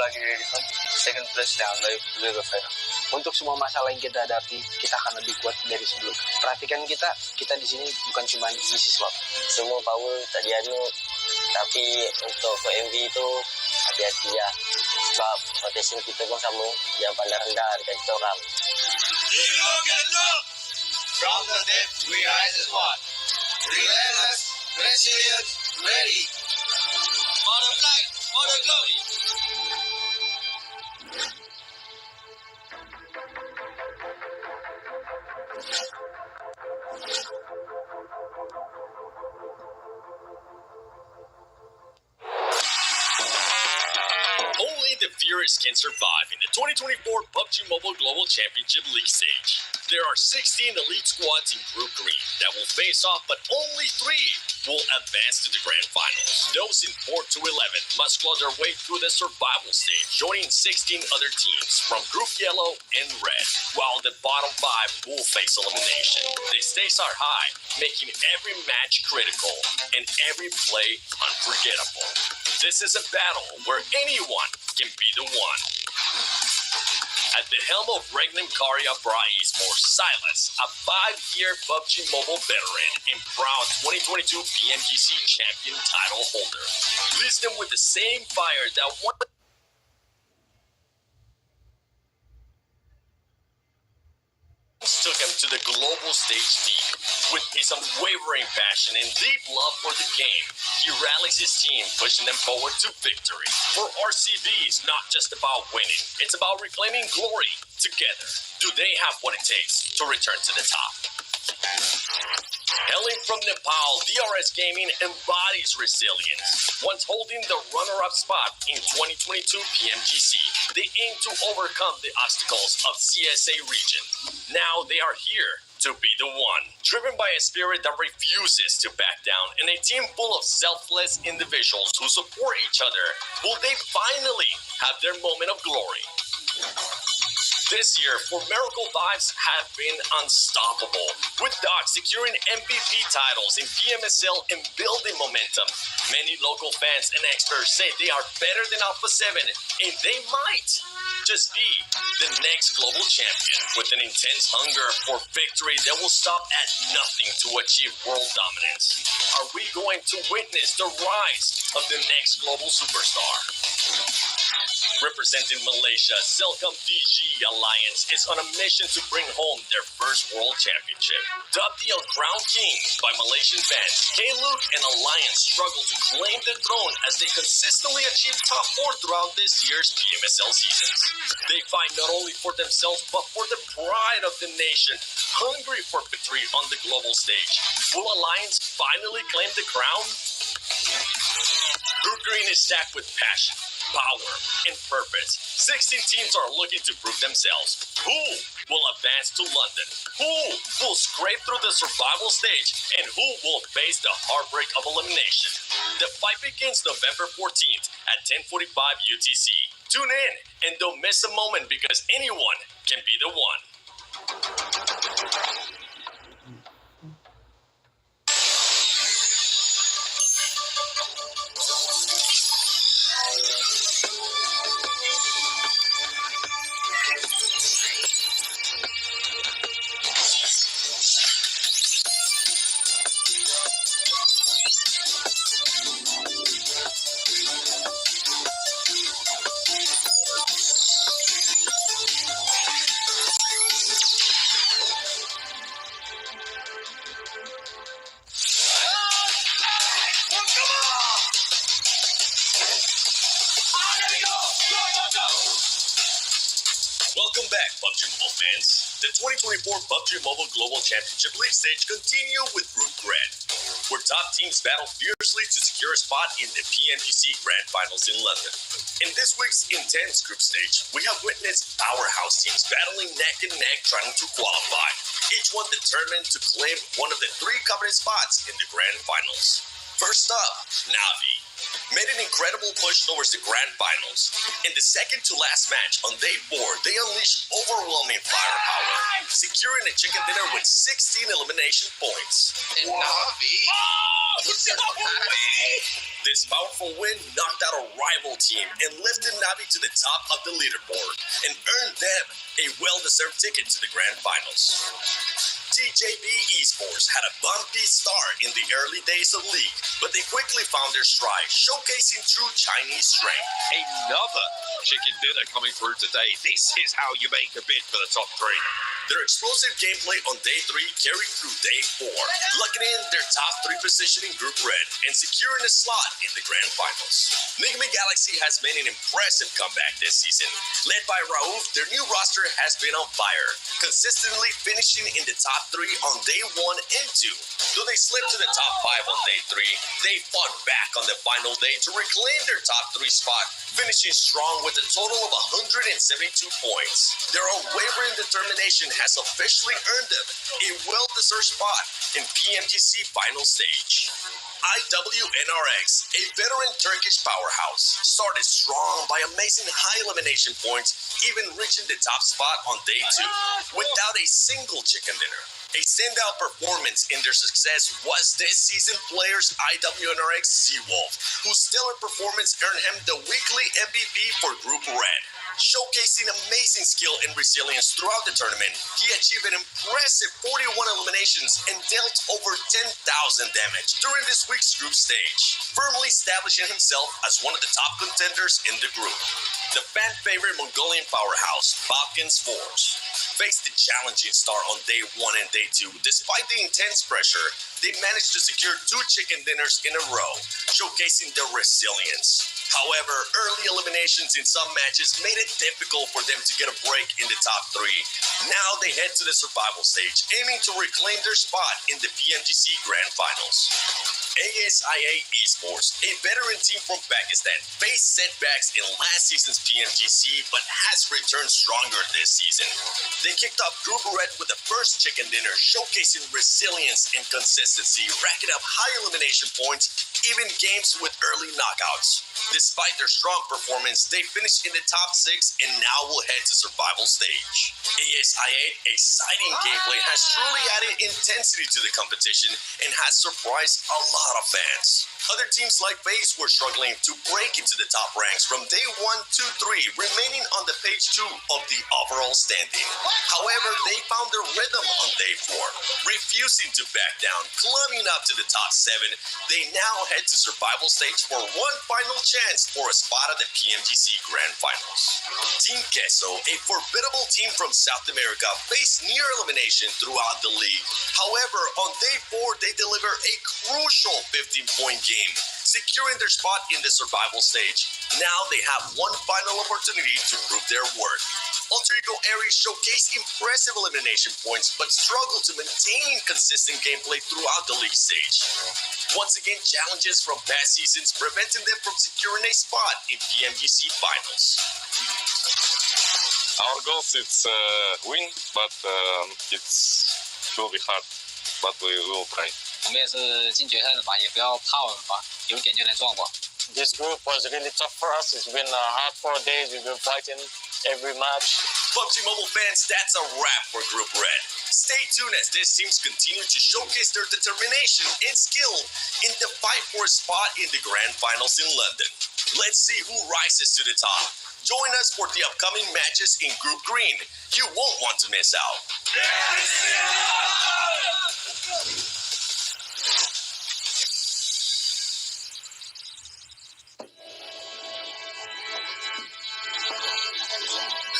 lagi di second place yang lebih fair. Untuk semua masalah yang kita hadapi, kita akan lebih kuat dari sebelum. Perhatikan kita di sini bukan cuma isi slot. Semua power tadi tapi untuk MV itu hati-hati ya. Sebab rotation kita pun sama, jangan pandang rendah dekat kita orang. From the depth we rise as one. Relentless, resilient, ready. Modern light, modern glory. Only the fierce can survive in the 2024 PUBG Mobile Global Championship League stage. There are 16 elite squads in Group Green that will face off, but only 3 will advance to the grand finals. Those in 4 to 11 must claw their way through the survival stage, joining 16 other teams from Group Yellow and Red, while the bottom 5 will face elimination. The stakes are high, making every match critical and every play unforgettable. This is a battle where anyone can be the one. At the helm of Regnum Karia Brais or Silas, a 5-year PUBG Mobile veteran and proud 2022 PMGC champion title holder, leads them with the same fire that won took him to the global stage deep. With his unwavering passion and deep love for the game, he rallies his team, pushing them forward to victory. For RCB, it's not just about winning, it's about reclaiming glory together. Do they have what it takes to return to the top? Hailing from Nepal, DRS Gaming embodies resilience. Once holding the runner-up spot in 2022 PMGC, they aim to overcome the obstacles of CSA region. Now they are here to be the one. Driven by a spirit that refuses to back down and a team full of selfless individuals who support each other, will they finally have their moment of glory? This year, For Miracle Vibes have been unstoppable, with Doc securing MVP titles in PMSL and building momentum. Many local fans and experts say they are better than Alpha 7, and they might just be the next global champion, with an intense hunger for victory that will stop at nothing to achieve world dominance. Are we going to witness the rise of the next global superstar? Representing Malaysia, Selcom DG Alliance is on a mission to bring home their first world championship. Dubbed the Crown Kings by Malaysian fans, K-Luke and Alliance struggle to claim the throne as they consistently achieve top 4 throughout this year's PMSL seasons. They fight not only for themselves, but for the pride of the nation, hungry for victory on the global stage. Will Alliance finally claim the crown? Group Green is stacked with passion, power, and purpose. 16 teams are looking to prove themselves. Who will advance to London? Who will scrape through the survival stage? And who will face the heartbreak of elimination? The fight begins November 14th at 10:45 UTC. Tune in and don't miss a moment, because anyone can be the one. Welcome back, PUBG Mobile fans. The 2024 PUBG Mobile Global Championship League stage continue with Group Red, where top teams battle fiercely to secure a spot in the PMGC Grand Finals in London. In this week's intense group stage, we have witnessed powerhouse teams battling neck and neck trying to qualify, each one determined to claim one of the 3 coveted spots in the Grand Finals. First up, Navi made an incredible push towards the grand finals. In the second to last match on day 4, they unleashed overwhelming firepower, securing a chicken dinner with 16 elimination points. And Navi This powerful win knocked out a rival team and lifted Navi to the top of the leaderboard and earned them a well-deserved ticket to the grand finals. TJB Esports had a bumpy start in the early days of League, but they quickly found their stride, showcasing true Chinese strength. Another chicken dinner coming through today. This is how you make a bid for the top three. Their explosive gameplay on day 3 carried through day 4, locking in their top 3 position in Group Red and securing a slot in the grand finals. Nigma Galaxy has made an impressive comeback this season. Led by Raouf, their new roster has been on fire, consistently finishing in the top 3 on day 1 and 2. Though they slipped to the top 5 on day 3, they fought back on the final day to reclaim their top 3 spot, finishing strong with a total of 172 points. Their unwavering determination has officially earned them a well-deserved spot in PMGC final stage. IWNRX, a veteran Turkish powerhouse, started strong by amazing high elimination points, even reaching the top spot on day 2 without a single chicken dinner. A standout performance in their success was this season player's IWNRX Seawolf, whose stellar performance earned him the weekly MVP for Group Red. Showcasing amazing skill and resilience throughout the tournament, he achieved an impressive 41 eliminations and dealt over 10,000 damage during this week's group stage, firmly establishing himself as one of the top contenders in the group. The fan-favorite Mongolian powerhouse, Pubg's Force, faced the challenging start on day 1 and day 2. Despite the intense pressure, they managed to secure 2 chicken dinners in a row, showcasing their resilience. However, early eliminations in some matches made it difficult for them to get a break in the top 3. Now they head to the survival stage, aiming to reclaim their spot in the PMGC Grand Finals. ASIA Esports, a veteran team from Pakistan, faced setbacks in last season's PMGC but has returned stronger this season. They kicked off Group Red with the first chicken dinner, showcasing resilience and consistency, racking up high elimination points, even games with early knockouts. Despite their strong performance, they finished in the top 6 and now will head to survival stage. ASIA exciting gameplay has truly added intensity to the competition and has surprised a lot of fans. Other teams like FaZe were struggling to break into the top ranks from day 1 to 3, remaining on the page 2 of the overall standing. However, they found their rhythm on day 4, refusing to back down, climbing up to the top 7. They now head to survival stage for one final chance for a spot at the PMGC Grand Finals. Team Queso, a formidable team from South America, faced near elimination throughout the league. However, on day 4, they deliver a crucial 15-point game, securing their spot in the survival stage. Now they have one final opportunity to prove their worth. Alter Ego Aries showcased impressive elimination points, but struggled to maintain consistent gameplay throughout the league stage. Once again, challenges from past seasons preventing them from securing a spot in PMGC finals. Our goals is win, but it will be hard, but we will try. 我们也是进决赛的吧，也不要怕我们吧，有点就能撞过。 This group was really tough for us. It's been hard 4 days. We've been fighting every match. PUBG Mobile fans, that's a wrap for Group Red. Stay tuned as these teams continue to showcase their determination and skill in the fight for a spot in the Grand Finals in London. Let's see who rises to the top. Join us for the upcoming matches in Group Green. You won't want to miss out.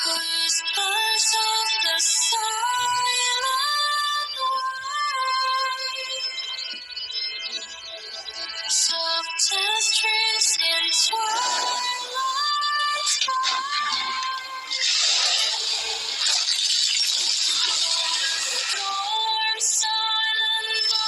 Whispers of the silent night, softest dreams in twilight sky. Storm silent.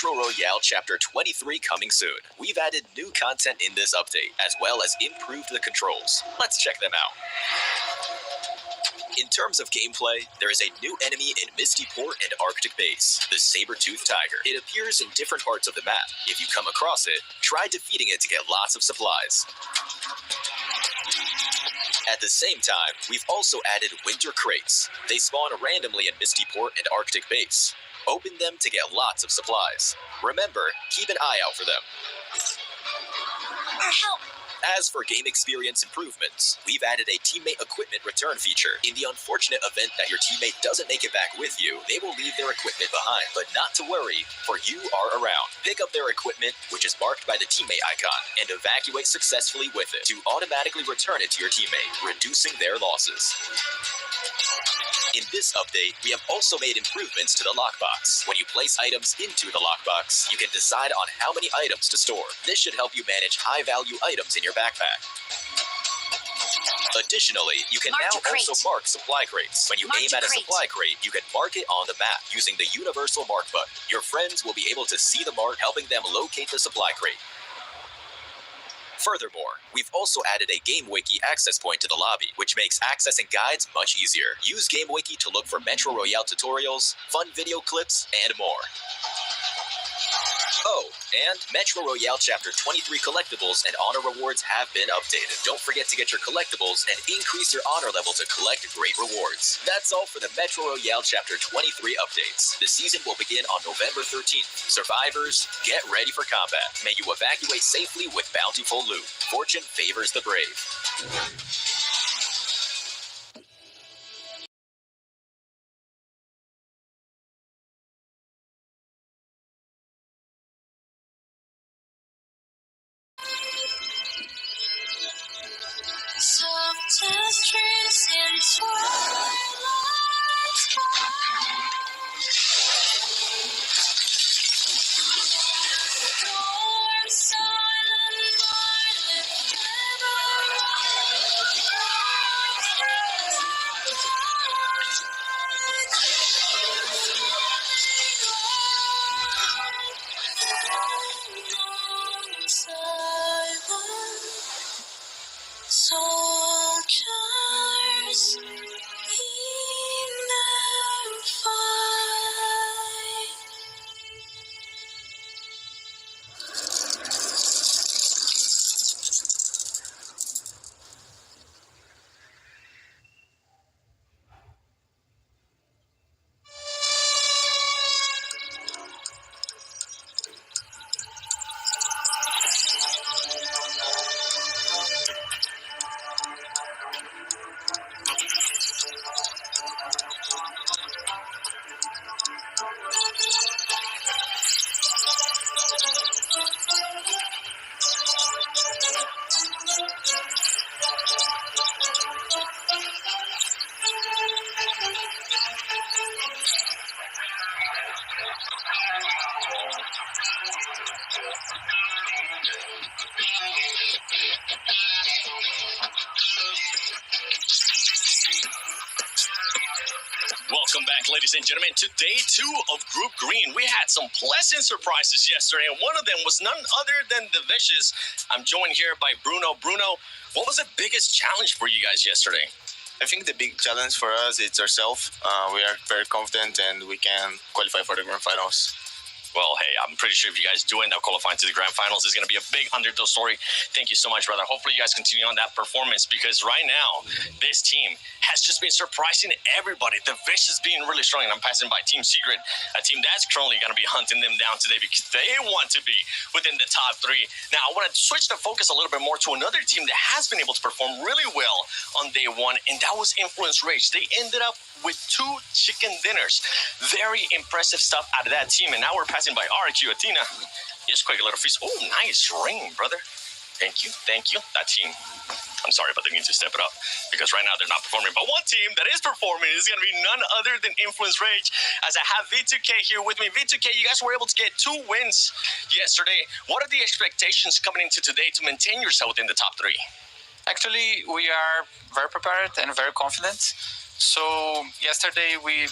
Metro Royale Chapter 23 coming soon. We've added new content in this update, as well as improved the controls. Let's check them out. In terms of gameplay, there is a new enemy in Misty Port and Arctic Base, the saber-toothed tiger. It appears in different parts of the map. If you come across it, try defeating it to get lots of supplies. At the same time, we've also added winter crates. They spawn randomly in Misty Port and Arctic Base. Open them to get lots of supplies. Remember, keep an eye out for them. Help! As for game experience improvements, we've added a teammate equipment return feature. In the unfortunate event that your teammate doesn't make it back with you, they will leave their equipment behind. But not to worry, for you are around. Pick up their equipment, which is marked by the teammate icon, and evacuate successfully with it to automatically return it to your teammate, reducing their losses. In this update, we have also made improvements to the lockbox. When you place items into the lockbox, you can decide on how many items to store. This should help you manage high-value items in your backpack. Additionally, you can now also mark supply crates. When you aim at a supply crate, you can mark it on the map using the universal mark button. Your friends will be able to see the mark, helping them locate the supply crate. Furthermore, we've also added a GameWiki access point to the lobby, which makes accessing guides much easier. Use GameWiki to look for Metro Royale tutorials, fun video clips, and more. Oh, and Metro Royale Chapter 23 collectibles and honor rewards have been updated. Don't forget to get your collectibles and increase your honor level to collect great rewards. That's all for the Metro Royale Chapter 23 updates. The season will begin on November 13th. Survivors, get ready for combat. May you evacuate safely with bountiful loot. Fortune favors the brave. Softest dreams in twilight sky. Warm, silent, violet soldiers in the fight. ladies and gentlemen, to day 2 of Group Green. We had some pleasant surprises yesterday, and one of them was none other than the Vicious. I'm joined here by Bruno. Bruno, what was the biggest challenge for you guys yesterday? I think the big challenge for us is ourselves. We are very confident and we can qualify for the grand finals. Well, hey, I'm pretty sure if you guys do end up qualifying to the grand finals, it's going to be a big underdog story. Thank you so much, brother. Hopefully you guys continue on that performance, because right now, this team has just been surprising everybody. The Vicious being really strong, and I'm passing by Team Secret, a team that's currently going to be hunting them down today because they want to be within the top 3. Now, I want to switch the focus a little bit more to another team that has been able to perform really well on day 1, and that was Influence Rage. They ended up with 2 chicken dinners. Very impressive stuff out of that team, and now we're passing by RQ Athena. Just quick, a little feast. Oh, nice ring, brother. Thank you. That team, I'm sorry, but they need to step it up, because right now they're not performing. But one team that is performing is going to be none other than Influence Rage, as I have V2K here with me. V2K, you guys were able to get 2 wins yesterday. What are the expectations coming into today to maintain yourself within the top 3? Actually, we are very prepared and very confident. So yesterday we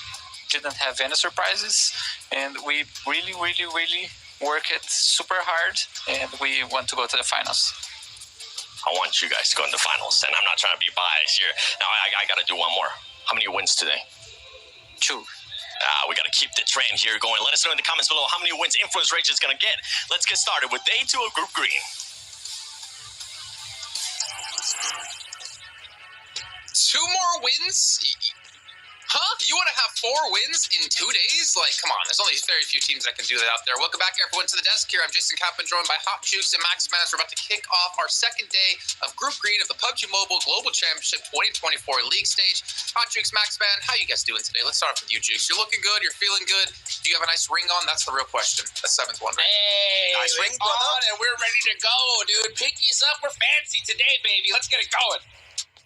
didn't have any surprises, and we really worked super hard, and we want to go to the finals. I want you guys to go in the finals, and I'm not trying to be biased here. Now, I got to do one more. How many wins today? 2. We got to keep the trend here going. Let us know in the comments below how many wins Influence Rage is going to get. Let's get started with day 2 of Group Green. 2 more wins? Huh? You want to have 4 wins in 2 days? Like, come on. There's only very few teams that can do that out there. Welcome back, everyone, to the desk here. I'm Jason Kaplan, joined by Hot Juice and Max Mans. We're about to kick off our second day of Group Green of the Pubg Mobile Global Championship 2024 League Stage. Hot Juice, Max Man, how you guys doing today? Let's start off with you, Juice. You're looking good. You're feeling good. Do you have a nice ring on? That's the real question. The 7th one, right? Hey, nice ring, brother. On, and we're ready to go, dude. Pinkies up. We're fancy today, baby. Let's get it going.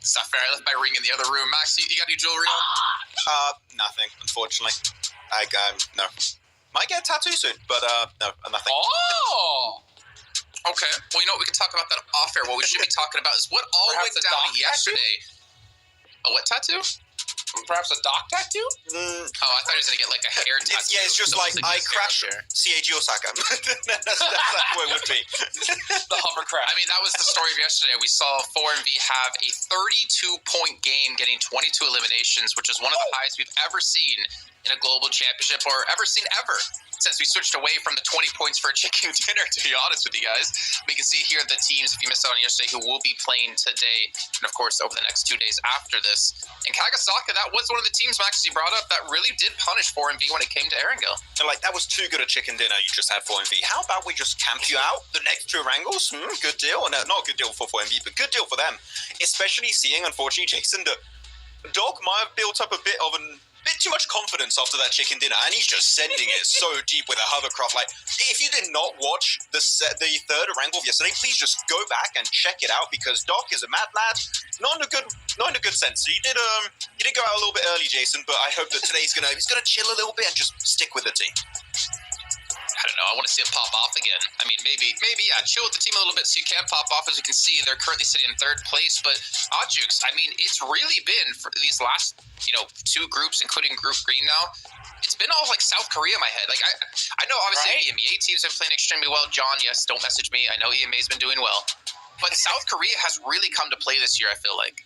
It's not fair. I left my ring in the other room. Max, you got any jewelry on? Nothing, unfortunately. No. Might get a tattoo soon, but no, nothing. Oh! Okay. Well, you know what? We can talk about that off air. What we should be talking about is what all went down yesterday. A what tattoo? Perhaps a dock tattoo? Oh, I thought he was going to get like a hair tattoo. Yeah, it's just like I crashed CAG Osaka. that's what it would be. The hovercraft. I mean, that was the story of yesterday. We saw 4MV have a 32-point game, getting 22 eliminations, which is one of the highest we've ever seen in a global championship, or ever seen ever, since we switched away from the 20 points for a chicken dinner, to be honest with you guys. We can see here the teams, if you missed out on yesterday, who will be playing today, and of course over the next 2 days after this. And Kagasaka, that was one of the teams Max you brought up that really did punish 4MV when it came to Erangel. And like, that was too good a chicken dinner you just had, 4MV. How about we just camp you out the next 2 Erangels? Good deal. No, not a good deal for 4MV, but good deal for them. Especially seeing, unfortunately, Jason, that Dog might have built up a bit too much confidence after that chicken dinner, and he's just sending it so deep with a hovercraft. Like, if you did not watch the 3rd Erangel of yesterday, please just go back and check it out, because Doc is a mad lad, not in a good sense. So you did go out a little bit early, Jason, but I hope that today he's gonna chill a little bit and just stick with the team. I don't know. I want to see it pop off again. I mean, maybe, yeah, chill with the team a little bit so you can pop off. As you can see, they're currently sitting in 3rd place. But Odjukes, I mean, it's really been for these last, 2 groups, including Group Green now. It's been all like South Korea in my head. Like I know obviously the EMEA teams have been playing extremely well. John, yes, don't message me. I know EMEA's been doing well, but South Korea has really come to play this year, I feel like.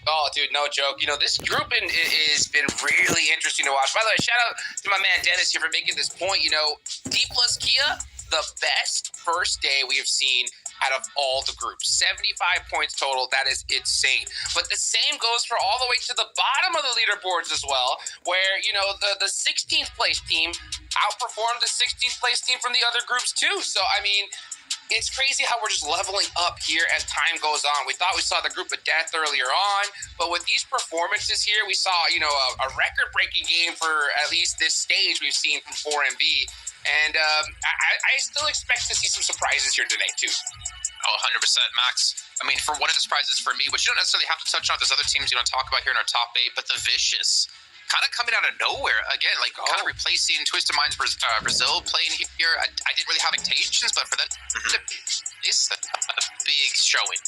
Oh, dude, no joke. This group has been really interesting to watch. By the way, shout out to my man Dennis here for making this point. D plus Kia, the best first day we have seen out of all the groups. 75 points total. That is insane. But the same goes for all the way to the bottom of the leaderboards as well, where, the 16th place team outperformed the 16th place team from the other groups too. So, I mean, it's crazy how we're just leveling up here as time goes on. We thought we saw the group of death earlier on, but with these performances here, we saw, a record-breaking game for at least this stage we've seen from 4MV. And I still expect to see some surprises here today, too. Oh, 100%, Max. I mean, for one of the surprises for me, which you don't necessarily have to touch on, there's other teams you don't talk about here in our top 8, but the Vicious, kind of coming out of nowhere again, like kind of replacing Twisted Minds Brazil playing here. I didn't really have expectations, but for that, it's a big showing.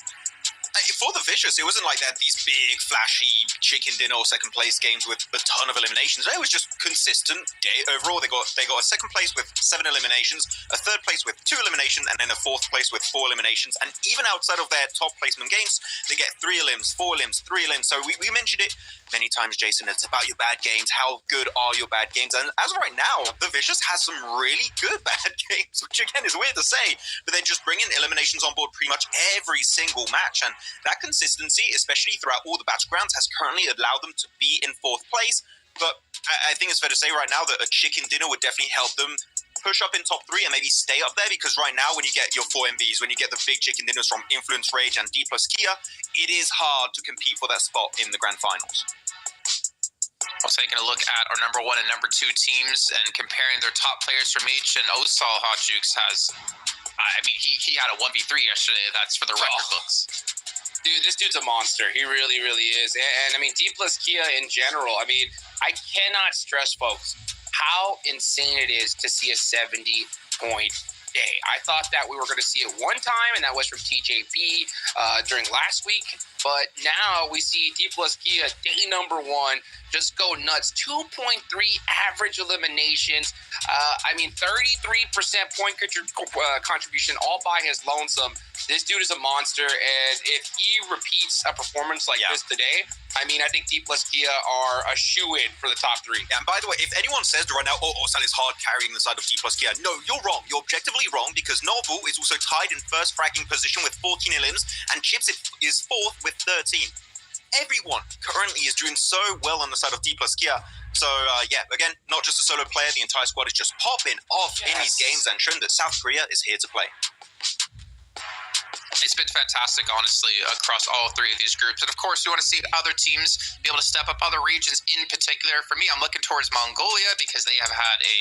For the Vicious, it wasn't like they had these big, flashy chicken dinner or second place games with a ton of eliminations. It was just consistent day. Overall, they got a second place with 7 eliminations, a third place with 2 eliminations, and then a fourth place with 4 eliminations. And even outside of their top placement games, they get 3 elims, 4 elims, 3 elims. So we mentioned it many times, Jason. It's about your bad games. How good are your bad games? And as of right now, the Vicious has some really good bad games, which again is weird to say, but they're just bringing eliminations on board pretty much every single match. And that consistency, especially throughout all the battlegrounds, has currently allowed them to be in 4th place. But I think it's fair to say right now that a chicken dinner would definitely help them push up in top 3 and maybe stay up there, because right now when you get your 4 MVs, when you get the big chicken dinners from Influence Rage and D plus Kia, it is hard to compete for that spot in the grand finals. Well, taking a look at our number 1 and number 2 teams and comparing their top players from each, and Osal Hot Jukes has, I mean, he had a 1v3 yesterday. That's for the record books. Dude, this dude's a monster. He really, really is. And I mean, D plus Kia in general, I mean, I cannot stress, folks, how insane it is to see a 70-point day. I thought that we were going to see it one time, and that was from TJP during last week. But now we see D plus Kia, day number 1, just go nuts. 2.3 average eliminations. I mean, 33% point contribution all by his lonesome. This dude is a monster, and if he repeats a performance like this today, I mean, I think D plus Kia are a shoo-in for the top 3. Yeah, and by the way, if anyone says right now, Osal is hard carrying the side of D plus Kia, no, you're wrong. You're objectively wrong, because Nobu is also tied in first fragging position with 14 elims, and Chips is 4th with 13. Everyone currently is doing so well on the side of D plus Kia. So, yeah, again, not just a solo player, the entire squad is just popping off in these games and showing that South Korea is here to play. It's been fantastic, honestly, across all 3 of these groups. And, of course, we want to see other teams be able to step up, other regions in particular. For me, I'm looking towards Mongolia because they have had a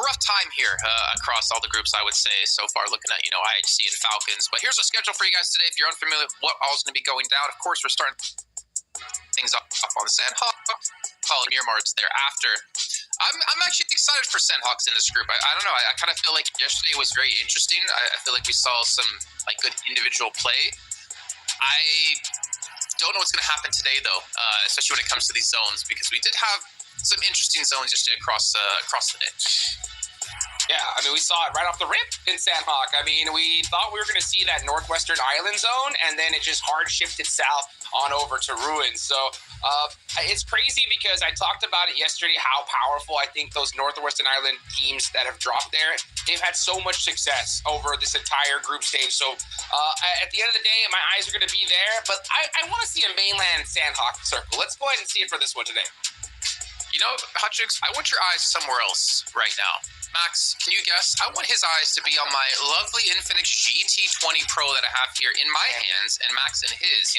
rough time here across all the groups, I would say, so far, looking at, IHC and Falcons. But here's our schedule for you guys today. If you're unfamiliar with what all is going to be going down, of course, we're starting things up on the Sandhawk. Calling Miramars thereafter. I'm actually excited for Sandhawks in this group. I don't know. I kind of feel like yesterday was very interesting. I feel like we saw some good individual play. I don't know what's going to happen today, though, especially when it comes to these zones, because we did have some interesting zones yesterday across the day. Yeah, I mean, we saw it right off the rip in Sandhawk. I mean, we thought we were going to see that northwestern island zone, and then it just hard shifted south on over to Ruins. So it's crazy because I talked about it yesterday, how powerful I think those northwestern island teams that have dropped there, they've had so much success over this entire group stage. So at the end of the day, my eyes are going to be there, but I want to see a mainland Sandhawk circle. Let's go ahead and see it for this one today. Hot Chicks, I want your eyes somewhere else right now. Max, can you guess? I want his eyes to be on my lovely Infinix GT20 Pro that I have here in my hands, and Max in his.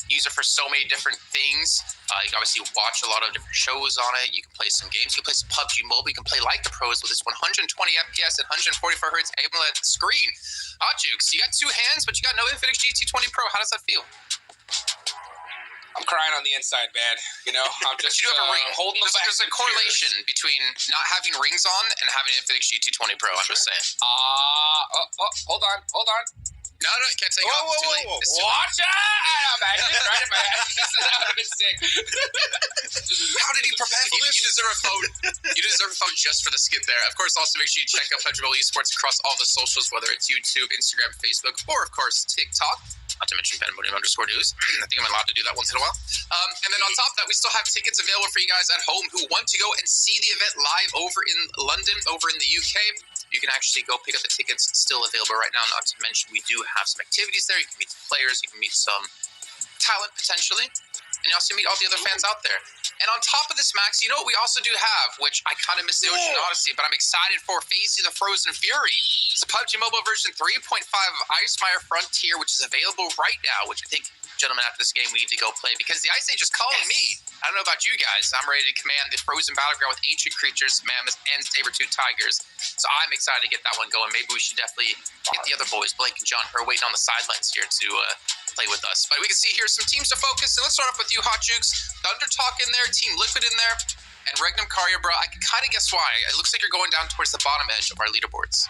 Use it for so many different things. You can obviously watch a lot of different shows on it. You can play some games. You can play some Pubg Mobile. You can play like the pros with this 120 FPS and 144 Hz AMOLED screen. Hot Jukes, you got 2 hands, but you got no Infinix GT20 Pro. How does that feel? I'm crying on the inside, man. I'm just you do have a ring. Holding the There's a correlation between not having rings on and having an Infinix GT20 Pro. I'm just saying. Hold on. No, you can't take it off. It's too late. It's too Watch out! I just right in my head. That would have been sick. How did he prepare for this? You deserve a phone. You deserve a phone just for the skit there. Of course, also make sure you check out Pubg Esports across all the socials, whether it's YouTube, Instagram, Facebook, or, of course, TikTok. Not to mention _news. I think I'm allowed to do that once in a while. And then on top of that, we still have tickets available for you guys at home who want to go and see the event live over in London, over in the UK. You can actually go pick up the tickets. It's still available right now. Not to mention, we do have some activities there. You can meet some players. You can meet some talent, potentially. And you also meet all the other fans out there. And on top of this, Max, what we also do have, which I kind of miss the Ocean Odyssey, but I'm excited for Facing the Frozen Fury. It's a Pubg Mobile version 3.5 of Icemire Frontier, which is available right now, which I think, gentlemen, after this game, we need to go play because the Ice Age is calling me. I don't know about you guys. I'm ready to command the frozen battleground with ancient creatures, mammoths, and saber-tooth tigers. So I'm excited to get that one going. Maybe we should definitely get the other boys, Blake and John, who are waiting on the sidelines here to play with us. But we can see here some teams to focus. And let's start off with you, Hot Jukes. Thunder Talk in there, Team Liquid in there, and Regnum Karya, bro. I can kind of guess why. It looks like you're going down towards the bottom edge of our leaderboards.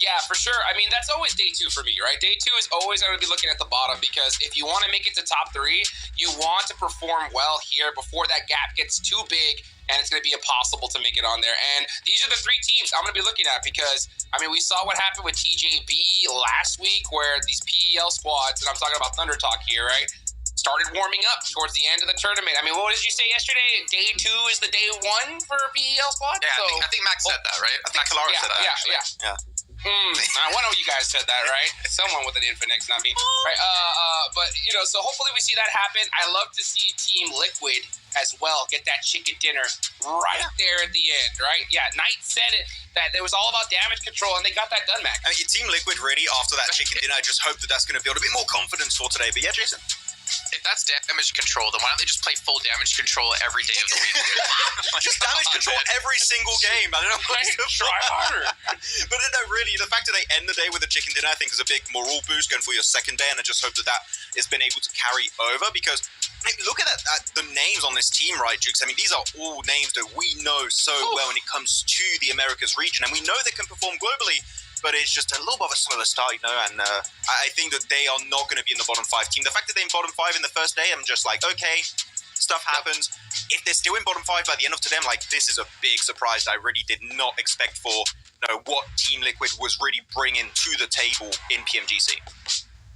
Yeah, for sure. I mean, that's always day 2 for me, right? Day 2 is always going to be looking at the bottom because if you want to make it to top 3, you want to perform well here before that gap gets too big and it's going to be impossible to make it on there. And these are the 3 teams I'm going to be looking at because, I mean, we saw what happened with TJB last week where these PEL squads, and I'm talking about Thunder Talk here, right, started warming up towards the end of the tournament. I mean, what did you say yesterday? Day 2 is the day 1 for PEL squad? Yeah, So, I think Max said that, right? I think Kalara said that, actually. Yeah. One of you guys said that, right? Someone with an Infinix, not me. Right? But, you know, so hopefully we see that happen. I love to see Team Liquid as well get that chicken dinner right there at the end, right? Yeah, Knight said it, that it was all about damage control, and they got that done, Max. I mean, Team Liquid really, after that chicken dinner, I just hope that that's going to build a bit more confidence for today. But yeah, Jason. If that's damage control, then why don't they just play full damage control every day of the week? Just damage control every single game. I don't know what's the try harder. But no, really, the fact that they end the day with a chicken dinner, I think, is a big moral boost going for your second day, and I just hope that that has been able to carry over because I mean, look at that, the names on this team, right, Jukes? I mean, these are all names that we know so well when it comes to the Americas region, and we know they can perform globally. But it's just a little bit of a slower start, you know, and I think that they are not going to be in the bottom 5 team. The fact that they're in bottom 5 in the first day, I'm just like, okay, stuff happens. If they're still in bottom 5 by the end of today, I'm like, this is a big surprise that I really did not expect for, you know, what Team Liquid was really bringing to the table in PMGC.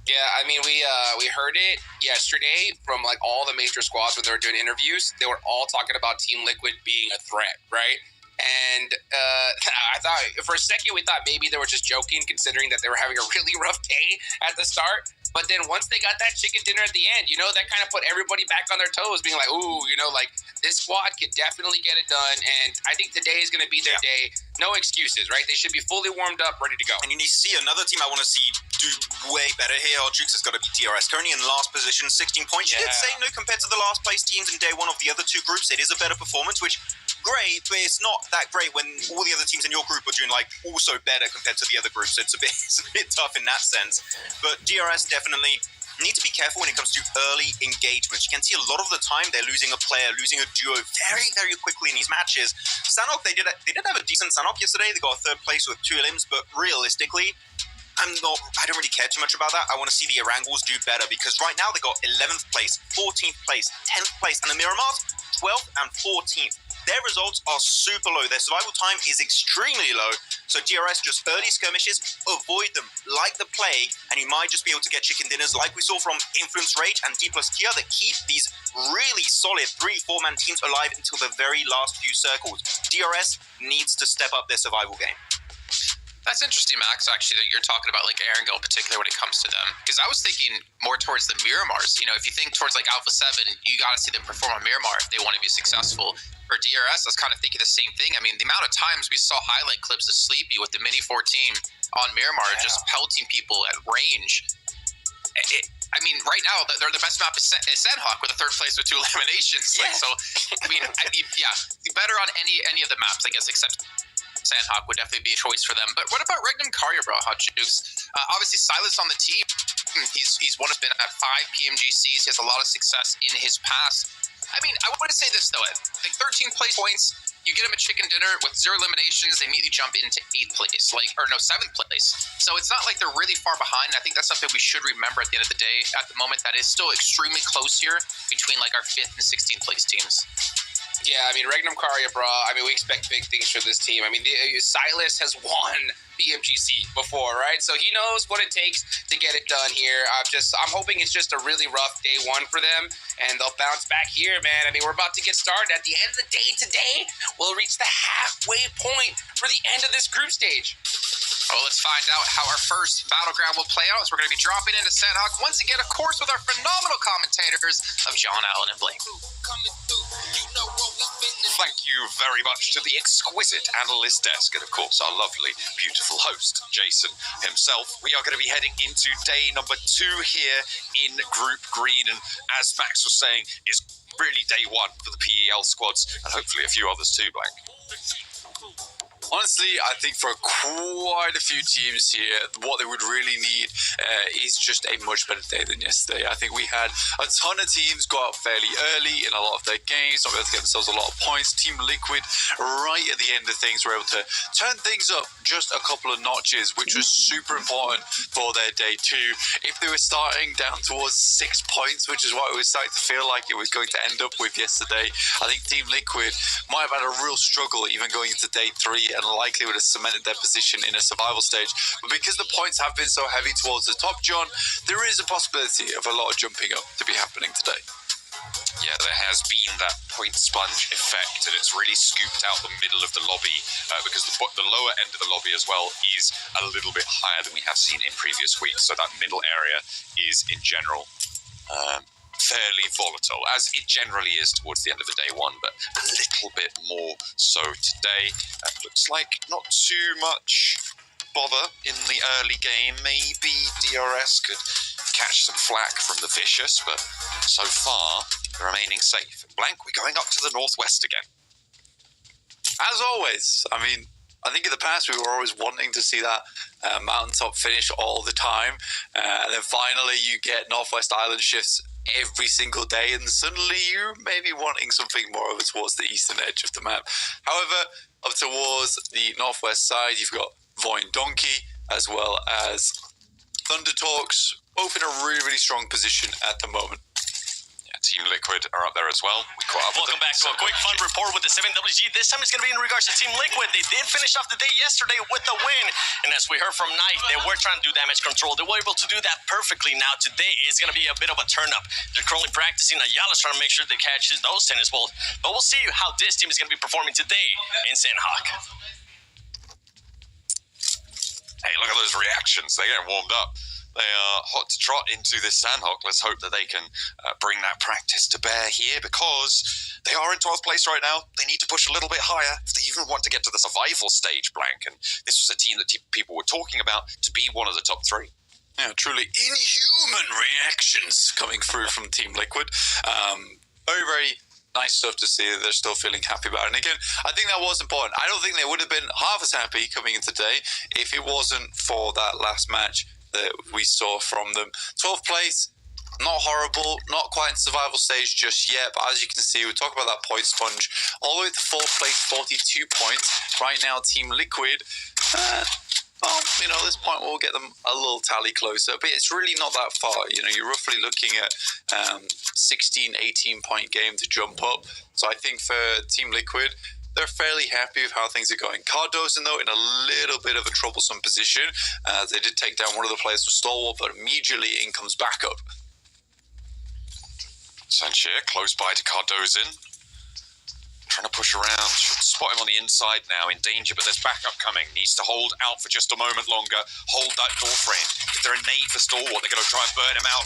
Yeah, I mean, we heard it yesterday from, like, all the major squads when they were doing interviews. They were all talking about Team Liquid being a threat, right? And I thought, for a second, we thought maybe they were just joking, considering that they were having a really rough day at the start. But then once they got that chicken dinner at the end, you know, that kind of put everybody back on their toes, being like, ooh, you know, like, this squad could definitely get it done. And I think today is going to be their day. No excuses, right? They should be fully warmed up, ready to go. And you see another team I want to see do way better here. Our Jukes has got to be DRS. Currently in last position, 16 points. You did say, no, compared to the last place teams in day 1 of the other 2 groups, it is a better performance, which great, but it's not that great when all the other teams in your group are doing like also better compared to the other groups. So it's a bit tough in that sense. But DRS definitely need to be careful when it comes to early engagements. You can see a lot of the time they're losing a player, losing a duo very, very quickly in these matches. Sanhok, they did have a decent Sanhok yesterday. They got 3rd place with 2 limbs, but realistically, I don't really care too much about that. I want to see the Erangels do better because right now they got 11th place, 14th place, 10th place, and the Miramars 12th and 14th. Their results are super low. Their survival time is extremely low. So DRS, just early skirmishes, avoid them like the plague, and you might just be able to get chicken dinners like we saw from Influence Rage and D+ Kia that keep these really solid 3-4-man teams alive until the very last few circles. DRS needs to step up their survival game. That's interesting, Max, actually, that you're talking about, like, Erangel in particular when it comes to them. Because I was thinking more towards the Miramars. You know, if you think towards, like, Alpha 7, you got to see them perform on Miramar if they want to be successful. For DRS, I was kind of thinking the same thing. I mean, the amount of times we saw highlight clips of Sleepy with the Mini 14 on Miramar just pelting people at range. I mean, right now, they're the best map is Sanhok with a 3rd place with 2 eliminations. Like, so, I mean, better on any of the maps, I guess, except Sanhok would definitely be a choice for them. But what about Regnum Karya, bro? Hot Jukes? Obviously, Silas on the team. He's been at 5 PMGCs. He has a lot of success in his past. I mean, I want to say this, though. Like 13 place points, you get him a chicken dinner with 0 eliminations, they immediately jump into 8th place. 7th place. So it's not like they're really far behind. I think that's something we should remember at the end of the day. At the moment, that is still extremely close here between, like, our 5th and 16th place teams. Yeah, I mean, Regnum Karya, bro, I mean, we expect big things for this team. I mean, Silas has won BMGC before, right? So he knows what it takes to get it done here. I'm hoping it's just a really rough day 1 for them, and they'll bounce back here, man. I mean, we're about to get started. At the end of the day today, we'll reach the halfway point for the end of this group stage. Well, let's find out how our first battleground will play out. So we're going to be dropping into Sanhok once again, of course, with our phenomenal commentators of John Allen and Blake. Thank you very much to the exquisite analyst desk and, of course, our lovely, beautiful host, Jason himself. We are going to be heading into day number 2 here in Group Green. And as Max was saying, it's really day 1 for the PEL squads and hopefully a few others too, Blank. Honestly, I think for quite a few teams here, what they would really need is just a much better day than yesterday. I think we had a ton of teams go out fairly early in a lot of their games, not be able to get themselves a lot of points. Team Liquid, right at the end of things, were able to turn things up just a couple of notches, which was super important for their day two. If they were starting down towards 6 points, which is what it was starting to feel like it was going to end up with yesterday, I think Team Liquid might have had a real struggle even going into day three, and likely would have cemented their position in a survival stage. But because the points have been so heavy towards the top, John, there is a possibility of a lot of jumping up to be happening today. Yeah, there has been that point sponge effect, and it's really scooped out the middle of the lobby because the lower end of the lobby as well is a little bit higher than we have seen in previous weeks. So that middle area is, in general, fairly volatile, as it generally is towards the end of the day one, but a little bit more so today. Looks like not too much bother in the early game. Maybe DRS could catch some flack from the Vicious, but so far remaining safe. Blank, we're going up to the northwest again. As always, I mean, I think in the past we were always wanting to see that mountaintop finish all the time, and then finally you get Northwest Island shifts every single day, and suddenly you may be wanting something more over towards the eastern edge of the map. However, up towards the northwest side, you've got Voin Donkey as well as Thunder Talks, both in a really, really strong position at the moment. Team Liquid are up there as well. We caught up. Welcome back to a quick fun report with the 7WG. This time it's going to be in regards to Team Liquid. They did finish off the day yesterday with a win. And as we heard from Knight, they were trying to do damage control. They were able to do that perfectly. Now today is going to be a bit of a turn up. They're currently practicing. Ayala's trying to make sure they catch those tennis balls. But we'll see how this team is going to be performing today in Sandhawk. Hey, look at those reactions. They're getting warmed up. They are hot to trot into this Sandhawk. Let's hope that they can bring that practice to bear here, because they are in 12th place right now. They need to push a little bit higher if they even want to get to the survival stage, Blank. And this was a team that people were talking about to be one of the top three. Yeah, truly inhuman reactions coming through from Team Liquid. Very, very nice stuff to see that they're still feeling happy about it. And again, I think that was important. I don't think they would have been half as happy coming into today if it wasn't for that last match that we saw from them. 12th place, not horrible, not quite in survival stage just yet, but as you can see, we talk about that point sponge, all the way to 4th place, 42 points. Right now, Team Liquid, well, you know, this point will get them a little tally closer, but it's really not that far. You know, you're roughly looking at 16, 18 point game to jump up. So I think for Team Liquid, they're fairly happy with how things are going. Cardozo, though, in a little bit of a troublesome position. They did take down one of the players from Stalwart, but immediately in comes back up. Sanchir close by to Cardozo. Trying to push around, spot him on the inside now, in danger, but there's backup coming. Needs to hold out for just a moment longer, hold that door frame. If they're a nade for Stalwart, they're going to try and burn him out.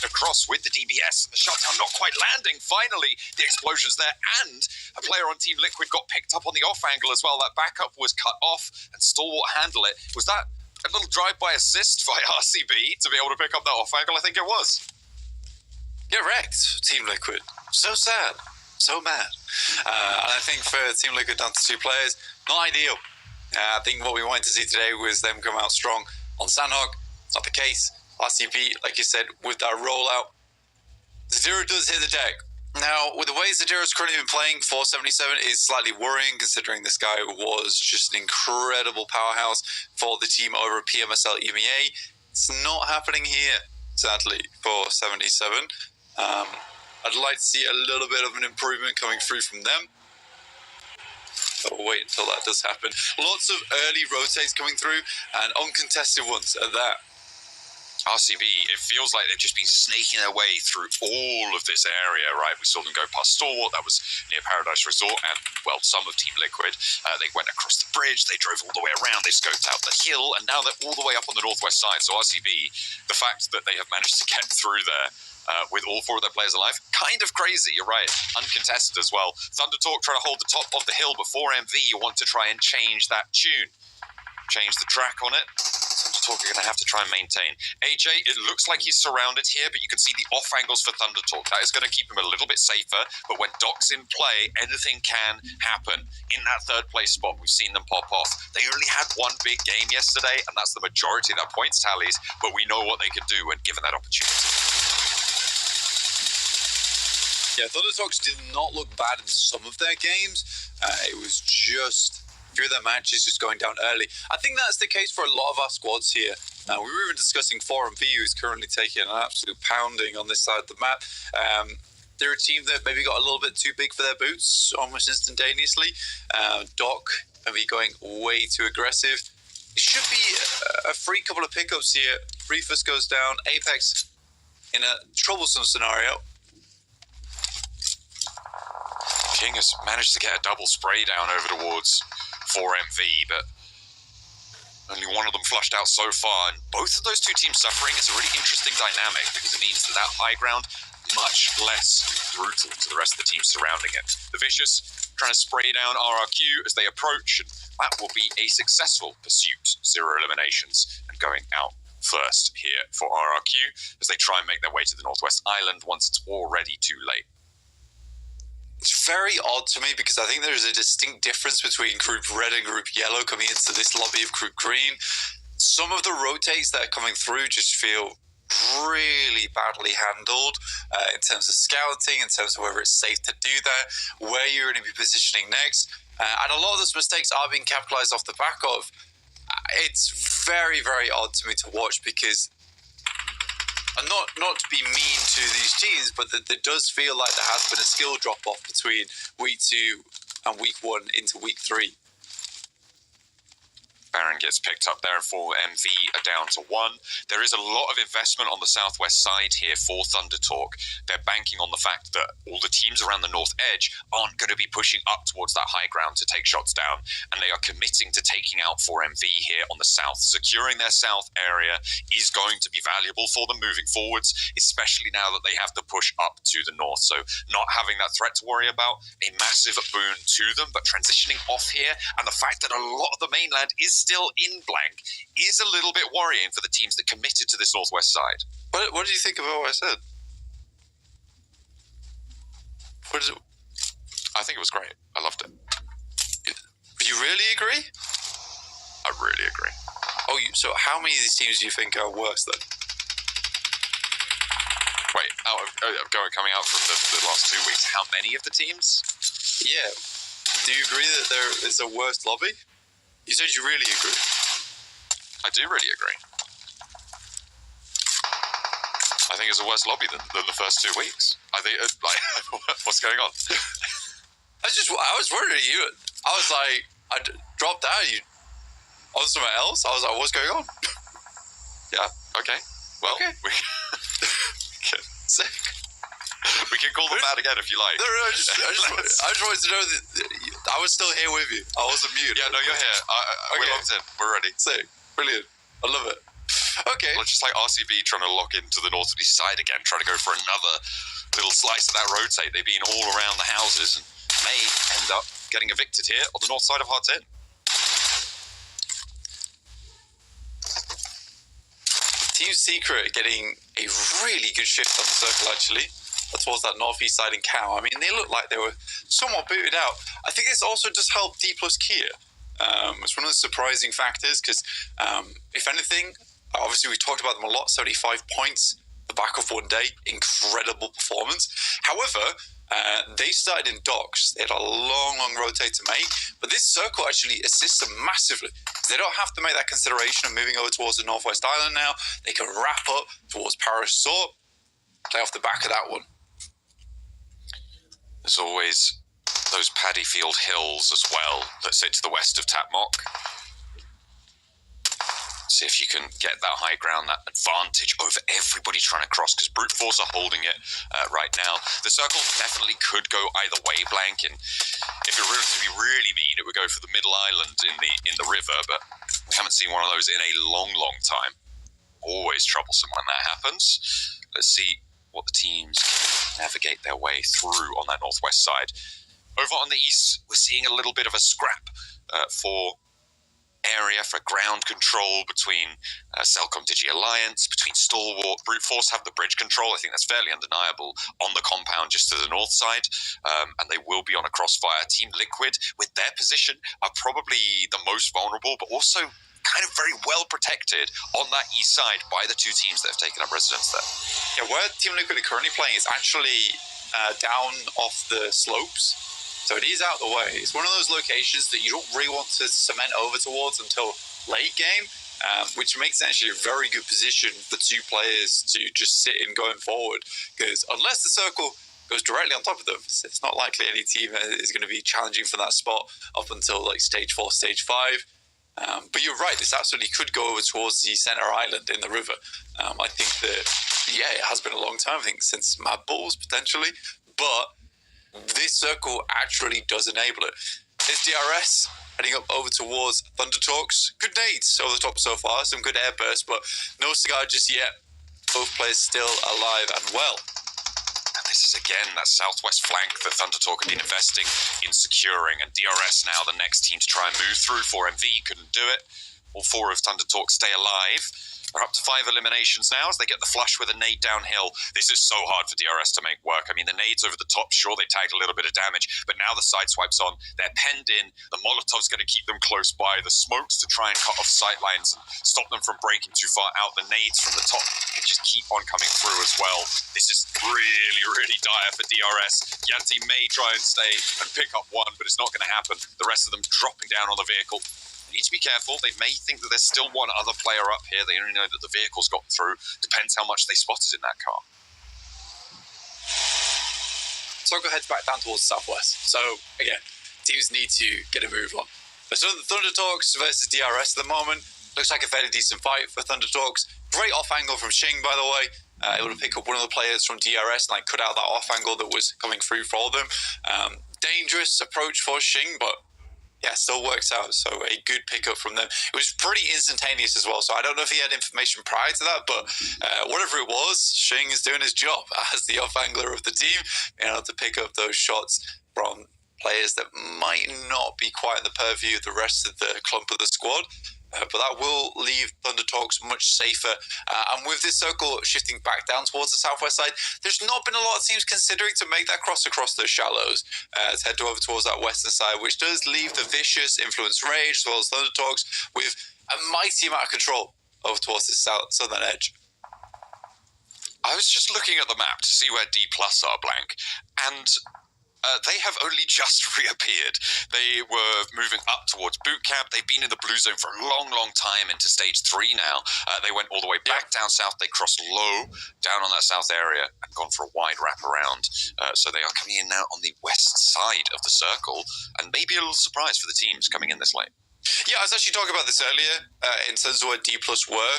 Across with the DBS, and the shutdown not quite landing. Finally, the explosion's there, and a player on Team Liquid got picked up on the off angle as well. That backup was cut off, and Stalwart handled it. Was that a little drive-by assist by RCB to be able to pick up that off angle? I think it was. Get wrecked, Team Liquid. So sad. So mad. And I think for Team Liquid down to 2 players, not ideal. I think what we wanted to see today was them come out strong on Sandhawk. It's not the case. RCB, like you said, with that rollout, Zadira does hit the deck. Now, with the way Zadira's currently been playing, 477 is slightly worrying, considering this guy was just an incredible powerhouse for the team over at PMSL EMEA. It's not happening here, sadly, for 77. I'd like to see a little bit of an improvement coming through from them. But we'll wait until that does happen. Lots of early rotates coming through, and uncontested ones at that. RCB, it feels like they've just been snaking their way through all of this area, right? We saw them go past Stalwart, that was near Paradise Resort, and, well, some of Team Liquid. They went across the bridge, they drove all the way around, they scoped out the hill, and now they're all the way up on the northwest side. So RCB, the fact that they have managed to get through there with all 4 of their players alive, kind of crazy, you're right. Uncontested as well. Thunder Talk trying to hold the top of the hill before MV. You want to try and change that tune. Change the track on it. Talk are going to have to try and maintain. AJ, it looks like he's surrounded here, but you can see the off angles for Thunder Talk. That is going to keep him a little bit safer, but when Doc's in play, anything can happen. In that third place spot, we've seen them pop off. They only had one big game yesterday, and that's the majority of their points tallies, but we know what they could do when given that opportunity. Yeah, Thunder Talks did not look bad in some of their games. It was just a few of their matches just going down early. I think that's the case for a lot of our squads here. We were even discussing 4MV, who's currently taking an absolute pounding on this side of the map. They're a team that maybe got a little bit too big for their boots almost instantaneously. Doc maybe going way too aggressive. It should be a free couple of pickups here. Reefus goes down. Apex in a troublesome scenario. King has managed to get a double spray down over towards 4MV, but only one of them flushed out so far. And both of those two teams suffering is a really interesting dynamic because it means that high ground much less brutal to the rest of the teams surrounding it. The Vicious trying to spray down RRQ as they approach, and that will be a successful pursuit. 0 eliminations and going out first here for RRQ as they try and make their way to the Northwest Island once it's already too late. It's very odd to me because I think there's a distinct difference between Group Red and Group Yellow coming into this lobby of Group Green. Some of the rotates that are coming through just feel really badly handled in terms of scouting, in terms of whether it's safe to do that, where you're going to be positioning next. And a lot of those mistakes are being capitalized off the back of. It's very, very odd to me to watch because, and not to be mean to these teams, but it does feel like there has been a skill drop-off between week 2 and week 1 into week 3. Baron gets picked up there, and 4MV are down to 1. There is a lot of investment on the southwest side here for Thunder Talk. They're banking on the fact that all the teams around the north edge aren't going to be pushing up towards that high ground to take shots down, and they are committing to taking out 4MV here on the south. Securing their south area is going to be valuable for them moving forwards, especially now that they have to push up to the north. So not having that threat to worry about, a massive boon to them, but transitioning off here, and the fact that a lot of the mainland is still in blank is a little bit worrying for the teams that committed to this northwest side. What do you think about what I said? What is it? I think it was great. I loved it. You really agree? I really agree. Oh, so how many of these teams do you think are worse then? Wait, coming out from the last 2 weeks, how many of the teams? Yeah. Do you agree that there is a worse lobby? You said you really agree. I do really agree. I think it's a worse lobby than the first 2 weeks. I think, what's going on? I was wondering you. I was like, I dropped out. You on somewhere else? I was like, what's going on? Yeah. Okay. Well, okay. We can call them that again if you like. No, I just wanted to know that I was still here with you. I wasn't mute. Yeah, no, you're here. We're locked in. We're ready. Sick. Brilliant. I love it. Okay. Well, just like RCB trying to lock into the northeast side again, trying to go for another little slice of that rotate. They've been all around the houses and may end up getting evicted here on the north side of Hearts Inn. Team Secret getting a really good shift on the circle, actually, towards that northeast side in Cow. I mean, they look like they were somewhat booted out. I think this also just helped D plus Kia. It's one of the surprising factors because, if anything, obviously we talked about them a lot, 75 points, the back of one day, incredible performance. However, they started in docks. They had a long rotate to make, but this circle actually assists them massively. They don't have to make that consideration of moving over towards the Northwest Island now. They can wrap up towards Paris Resort, play off the back of that one. There's always those Paddyfield Hills as well that sit to the west of Tapmock. See if you can get that high ground, that advantage over everybody trying to cross, because Brute Force are holding it right now. The circle definitely could go either way, Blank, and if it were to be really mean, it would go for the middle island in the river, but we haven't seen one of those in a long time. Always troublesome when that happens. Let's see what the teams can navigate their way through on that northwest side. Over on the east, we're seeing a little bit of a scrap for area for ground control between Cellcom Digi Alliance, between Stalwart. Brute Force have the bridge control. I think that's fairly undeniable on the compound just to the north side, and they will be on a crossfire. Team Liquid, with their position, are probably the most vulnerable, but also kind of very well protected on that east side by the two teams that have taken up residence there. Yeah, where Team Liquid are currently playing is actually down off the slopes. So it is out the way. It's one of those locations that you don't really want to cement over towards until late game, which makes it actually a very good position for two players to just sit in going forward. Because unless the circle goes directly on top of them, it's not likely any team is going to be challenging for that spot up until like stage 4, stage 5. But you're right, this absolutely could go over towards the center island in the river. I think that, yeah, it has been a long time, I think, since Mad Bulls, potentially. But this circle actually does enable it. There's DRS heading up over towards Thunder Talks. Good nades over the top so far, some good air bursts, but no cigar just yet. Both players still alive and well. And this is again that southwest flank that Thunder Talk have been investing in securing, and DRS now the next team to try and move through. 4MV couldn't do it. All four of Thunder Talk stay alive. They're up to 5 eliminations now as they get the flush with a nade downhill. This is so hard for DRS to make work. I mean, the nades over the top, sure, they tagged a little bit of damage, but now the side swipe's on. They're penned in. The Molotov's going to keep them close by. The smokes to try and cut off sight lines and stop them from breaking too far out. The nades from the top can just keep on coming through as well. This is really, really dire for DRS. Yanti may try and stay and pick up one, but it's not going to happen. The rest of them dropping down on the vehicle. Need to be careful. They may think that there's still one other player up here. They only know that the vehicle's gotten through. Depends how much they spotted in that car. Circle heads back down towards the southwest. So, again, teams need to get a move on. But so the Thunder Talks versus DRS at the moment. Looks like a fairly decent fight for Thunder Talks. Great off angle from Xing, by the way. Able to pick up one of the players from DRS and cut out that off angle that was coming through for them. Dangerous approach for Xing, but yeah, still works out. So a good pickup from them. It was pretty instantaneous as well. So I don't know if he had information prior to that, but whatever it was, Xing is doing his job as the off angler of the team, being able to pick up those shots from players that might not be quite in the purview of the rest of the clump of the squad. But that will leave Thunder Talks much safer. And with this circle shifting back down towards the southwest side, there's not been a lot of teams considering to make that cross across those shallows to head over towards that western side, which does leave the Vicious, Influence Rage, as well as Thunder Talks, with a mighty amount of control over towards the southern edge. I was just looking at the map to see where D+ are, Blank, and they have only just reappeared. They were moving up towards boot camp. They've been in the blue zone for a long, long time, into stage 3 now. They went all the way back down south. They crossed low down on that south area and gone for a wide wrap around. So they are coming in now on the west side of the circle, and maybe a little surprise for the teams coming in this late. Yeah, I was actually talking about this earlier in terms of where D+ were.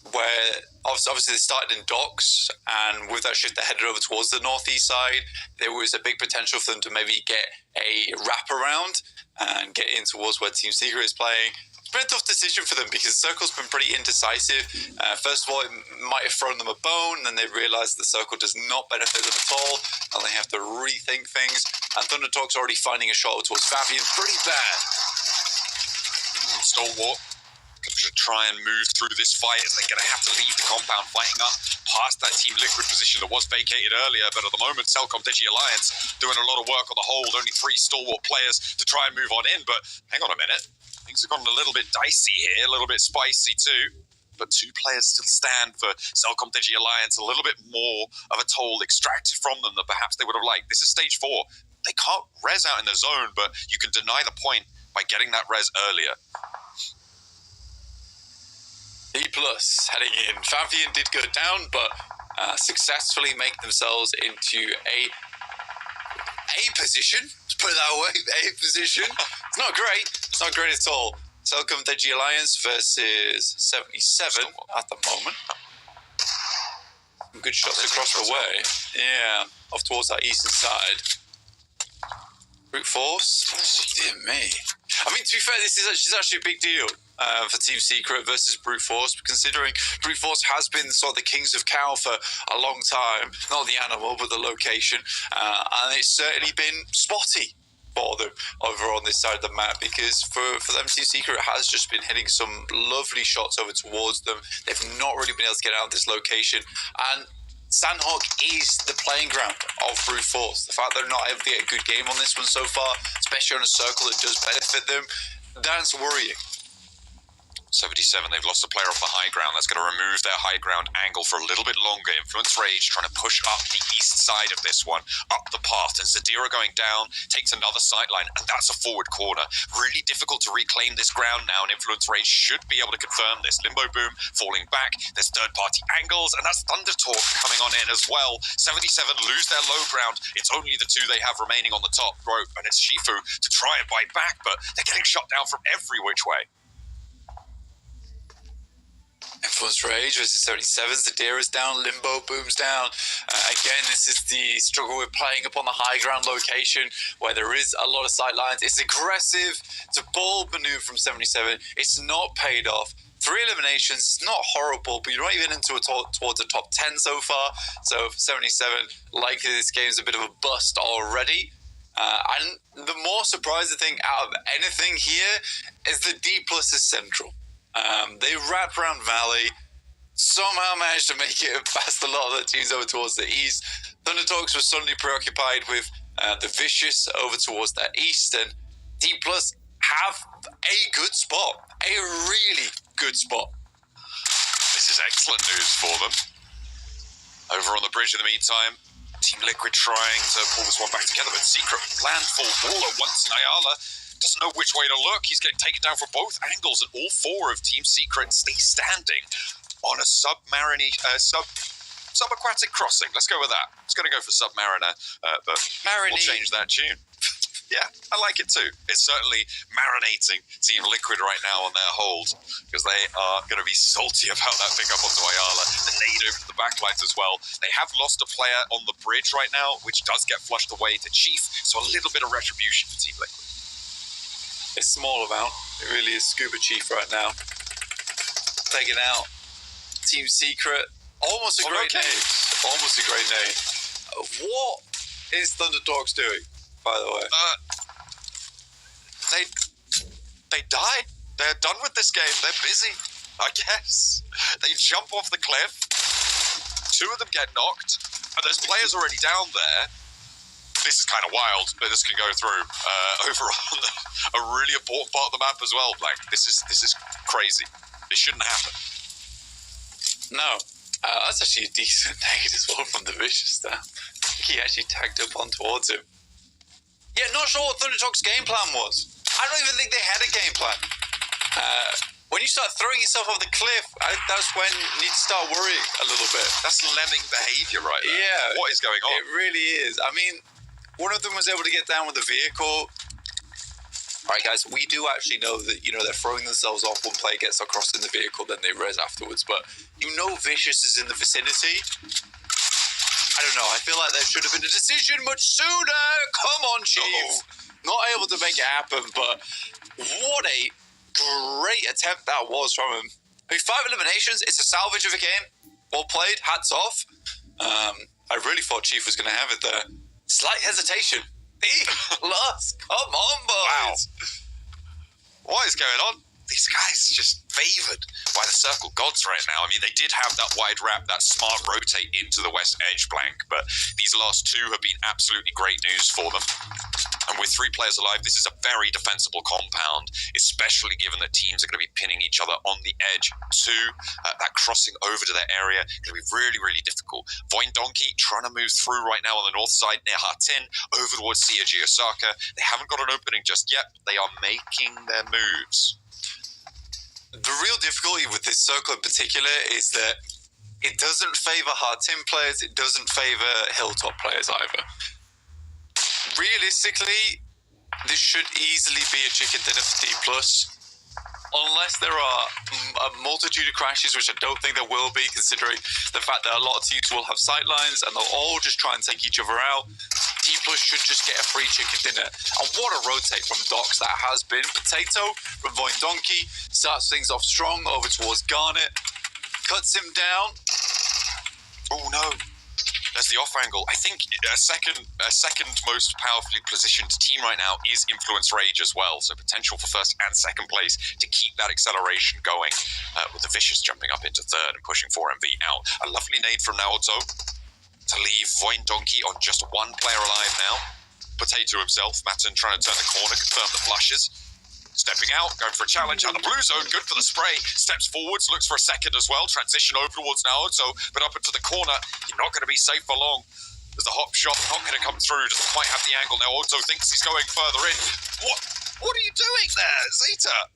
Where obviously they started in docks, and with that shift they headed over towards the northeast side. There was a big potential for them to maybe get a wrap around and get in towards where Team Secret is playing. It's been a tough decision for them because the circle's been pretty indecisive. First of all, it might have thrown them a bone, and then they realised the circle does not benefit them at all, and they have to rethink things. And Thunder Talk's already finding a shot towards Fabian pretty bad. Stalwart to try and move through this fight as they're going to have to leave the compound, fighting up past that Team Liquid position that was vacated earlier. But at the moment, Cellcom Digi Alliance doing a lot of work on the hold. Only 3 Stalwart players to try and move on in. But hang on a minute. Things have gotten a little bit dicey here, a little bit spicy too. But 2 players still stand for Cellcom Digi Alliance. A little bit more of a toll extracted from them than perhaps they would have liked. This is stage 4. They can't res out in the zone, but you can deny the point by getting that res earlier. D+ heading in. Fabian did go down, but successfully make themselves into a position. Let's put it that way. A position. It's not great. It's not great at all. Cellcom Digi Alliance versus 77 at the moment. Some good shots across the way. Yeah, off towards that eastern side. Brute Force. Oh, dear me. I mean, to be fair, this is actually a big deal for Team Secret versus Brute Force, considering Brute Force has been sort of the kings of cow for a long time. Not the animal, but the location. And it's certainly been spotty for them over on this side of the map, because for them, Team Secret has just been hitting some lovely shots over towards them. They've not really been able to get out of this location, and Sandhawk is the playing ground of Brute Force. The fact they're not able to get a good game on this one so far, especially on a circle that does benefit them, that's worrying. 77, they've lost a player off the high ground. That's going to remove their high ground angle for a little bit longer. Influence Rage trying to push up the east side of this one, up the path. And Zadira going down, takes another sightline, and that's a forward corner. Really difficult to reclaim this ground now, and Influence Rage should be able to confirm this. Limbo Boom falling back. There's third-party angles, and that's Thunder Talk coming on in as well. 77 lose their low ground. It's only the two they have remaining on the top rope, and it's Shifu to try and bite back, but they're getting shot down from every which way. Influence Rage versus 77s. Zadira's down, Limbo Boom's down. Again, this is the struggle with playing upon the high ground location where there is a lot of sight lines. It's aggressive. It's a bold maneuver from 77. It's not paid off. 3 eliminations, not horrible, but you're not even into towards the top 10 so far. So for 77, likely this game's a bit of a bust already. And the more surprising thing out of anything here is the D+ is central. They wrapped around Valley, somehow managed to make it past a lot of the teams over towards the east. Thunder Talks were suddenly preoccupied with the Vicious over towards the east, and D+ have a good spot, a really good spot. This is excellent news for them. Over on the bridge in the meantime, Team Liquid trying to pull this one back together, but Secret landfall baller once in Ayala doesn't know which way to look. He's getting taken down from both angles, and all 4 of Team Secret stay standing on a subaquatic crossing. Let's go with that. It's going to go for Submariner, but we'll change that tune. Yeah, I like it too. It's certainly marinating Team Liquid right now on their hold, because they are going to be salty about that pickup onto Ayala. The nade over to the backlines as well. They have lost a player on the bridge right now, which does get flushed away to Chief, so a little bit of retribution for Team Liquid. A small amount. It really is Scuba Chief right now. Taking out Team Secret. Almost a great name. Almost a great name. What is Thunder Dogs doing, by the way? They died. They're done with this game. They're busy, I guess. They jump off the cliff. 2 of them get knocked. And there's players already down there. This is kind of wild, but this can go through. Over on a really important part of the map as well, Blank. This is crazy. It shouldn't happen. No. That's actually a decent nade as well from the Vicious there. I think he actually tagged up on towards him. Yeah, not sure what Thunder Talk's game plan was. I don't even think they had a game plan. When you start throwing yourself off the cliff, that's when you need to start worrying a little bit. That's lemming behavior right there. Yeah. What is going on? It really is. I mean, one of them was able to get down with the vehicle. All right, guys, we do actually know that, they're throwing themselves off. One player gets across in the vehicle, then they res afterwards. But Vicious is in the vicinity. I don't know. I feel like there should have been a decision much sooner. Come on, Chief. Not able to make it happen, but what a great attempt that was from him. I mean, 5 eliminations. It's a salvage of a game. Well played. Hats off. I really thought Chief was going to have it there. Slight hesitation. Lost. Come on, boys. Wow. What is going on? These guys just favoured by the Circle Gods right now. I mean, they did have that wide wrap, that smart rotate into the west edge Blank, but these last 2 have been absolutely great news for them. And with 3 players alive, this is a very defensible compound, especially given that teams are going to be pinning each other on the edge too. That crossing over to their area is going to be really, really difficult. Voin Donkey trying to move through right now on the north side near Hatin, over towards CIG Osaka. They haven't got an opening just yet, but they are making their moves. The real difficulty with this circle in particular is that it doesn't favour Hatin players, it doesn't favour Hilltop players either. Realistically, this should easily be a chicken dinner for D+, unless there are a multitude of crashes, which I don't think there will be, considering the fact that a lot of teams will have sightlines and they'll all just try and take each other out. D+ should just get a free chicken dinner. And what a rotate from Docs that has been. Potato from Voin Donkey starts things off strong over towards Garnet, cuts him down. Oh no. as the off angle. I think a second most powerfully positioned team right now is Influence Rage as well. So potential for first and second place to keep that acceleration going, with the Vicious jumping up into third and pushing 4MV out. A lovely nade from Naoto to leave Voin Donkey on just one player alive now. Potato himself, Matten trying to turn the corner, confirm the flushes. Stepping out, going for a challenge out the blue zone, good for the spray. Steps forwards, looks for a second as well. Transition over towards Naoto, but up into the corner. You're not going to be safe for long. There's a hop shot, not going to come through. Doesn't quite have the angle. Naoto thinks he's going further in. What are you doing there, Zeta?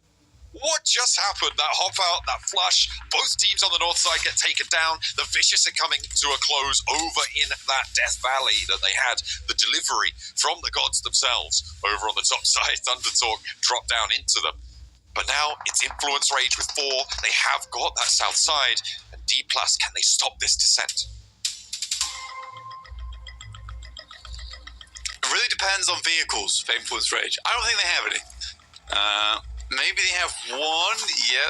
What just happened? That hop out, that flush. Both teams on the north side get taken down. The Vicious are coming to a close over in that Death Valley that they had the delivery from the gods themselves. Over on the top side, Thundertalk dropped down into them. But now it's Influence Rage with 4. They have got that south side. And D+, can they stop this descent? It really depends on vehicles for Influence Rage. I don't think they have any. Maybe they have one,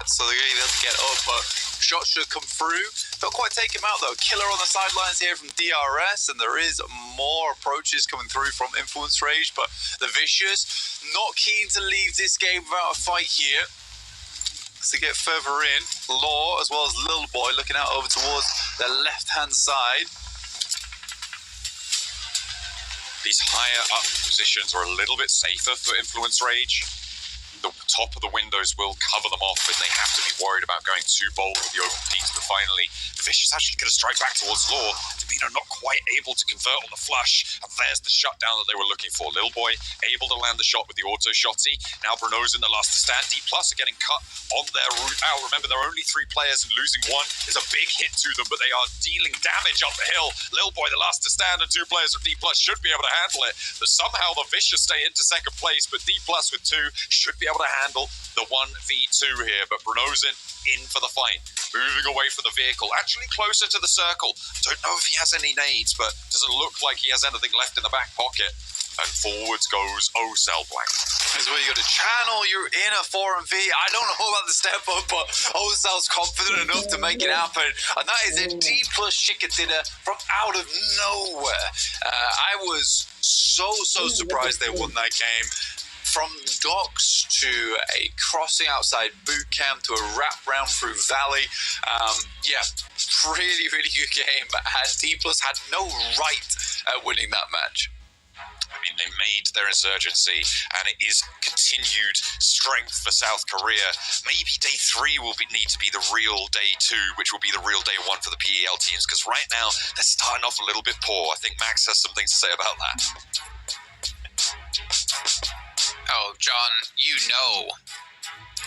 so they're going to be able to get up, but shots should come through. Don't quite take him out though. Killer on the sidelines here from DRS, and there is more approaches coming through from Influence Rage, but the Vicious not keen to leave this game without a fight here. To get further in, Law as well as Lil Boy looking out over towards the left-hand side. These higher up positions are a little bit safer for Influence Rage. The top of the windows will cover them off, and they have to be worried about going too bold with the open peaks. But finally, the Vicious actually going to strike back towards Law. Davino not quite able to convert on the flush, and there's the shutdown that they were looking for. Lil Boy able to land the shot with the auto shotty. Now Bruno's in the last to stand. D+ are getting cut on their route out. Remember, there are only 3 players, and losing one is a big hit to them, but they are dealing damage up the hill. Lil Boy, the last to stand, and 2 players from D+ should be able to handle it. But somehow the Vicious stay into second place, but D+ with 2 should be able to handle the 1v2 here. But Bruno's in for the fight, moving away from the vehicle, actually closer to the circle. Don't know if he has any nades, but doesn't look like he has anything left in the back pocket. And forwards goes Ocel Blank. This is where you got to channel. You're in a 4MV. I don't know about the step up, but Ocel's confident enough to make it happen. And that is a D+ chicken dinner from out of nowhere. I was so surprised they won that game. From docks to a crossing outside boot camp to a wrap round through Valley. Really good game. And D+ had no right at winning that match. I mean, they made their insurgency, and it is continued strength for South Korea. Maybe day 3 will need to be the real day 2, which will be the real day 1 for the PEL teams, because right now they're starting off a little bit poor. I think Max has something to say about that. Oh, John, you know.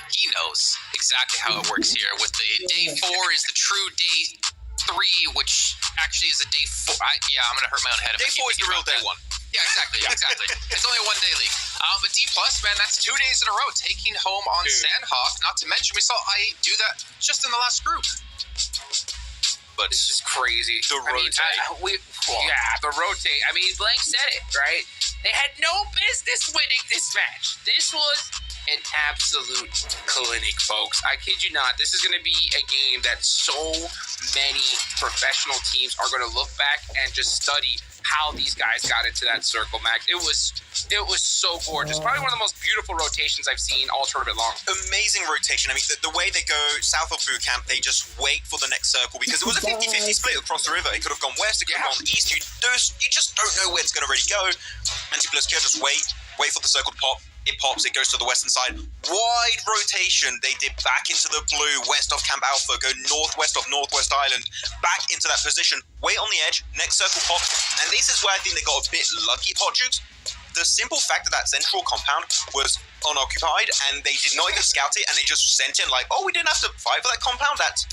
He knows exactly how it works here. With the day 4 is the true day 3, which actually is a day 4. I'm going to hurt my own head. Day 4 is the real day 1. Yeah, exactly. It's only a 1-day league. But D+, man, that's 2 days in a row taking home on Sandhawk. Not to mention, we saw I do that just in the last group. But it's just crazy. The rotate. The rotate. I mean, Blank said it, right? They had no business winning this match. This was an absolute clinic, folks. I kid you not. This is going to be a game that so many professional teams are going to look back and just study how these guys got into that circle, Max. It was so gorgeous. Probably one of the most beautiful rotations I've seen all tournament long. Amazing rotation. I mean, the way they go south of boot camp, they just wait for the next circle, because it was a 50-50 split across the river. It could have gone west, it could have gone east. You just don't know where it's going to really go. And T+K just wait for the circle to pop. It pops, it goes to the western side. Wide rotation. They did back into the blue, west of Camp Alpha, go northwest of Northwest Island, back into that position, wait on the edge, next circle pop. And this is where I think they got a bit lucky, Potjukes. The simple fact that central compound was unoccupied, and they did not even scout it, and they just sent in like, oh, we didn't have to fight for that compound. That's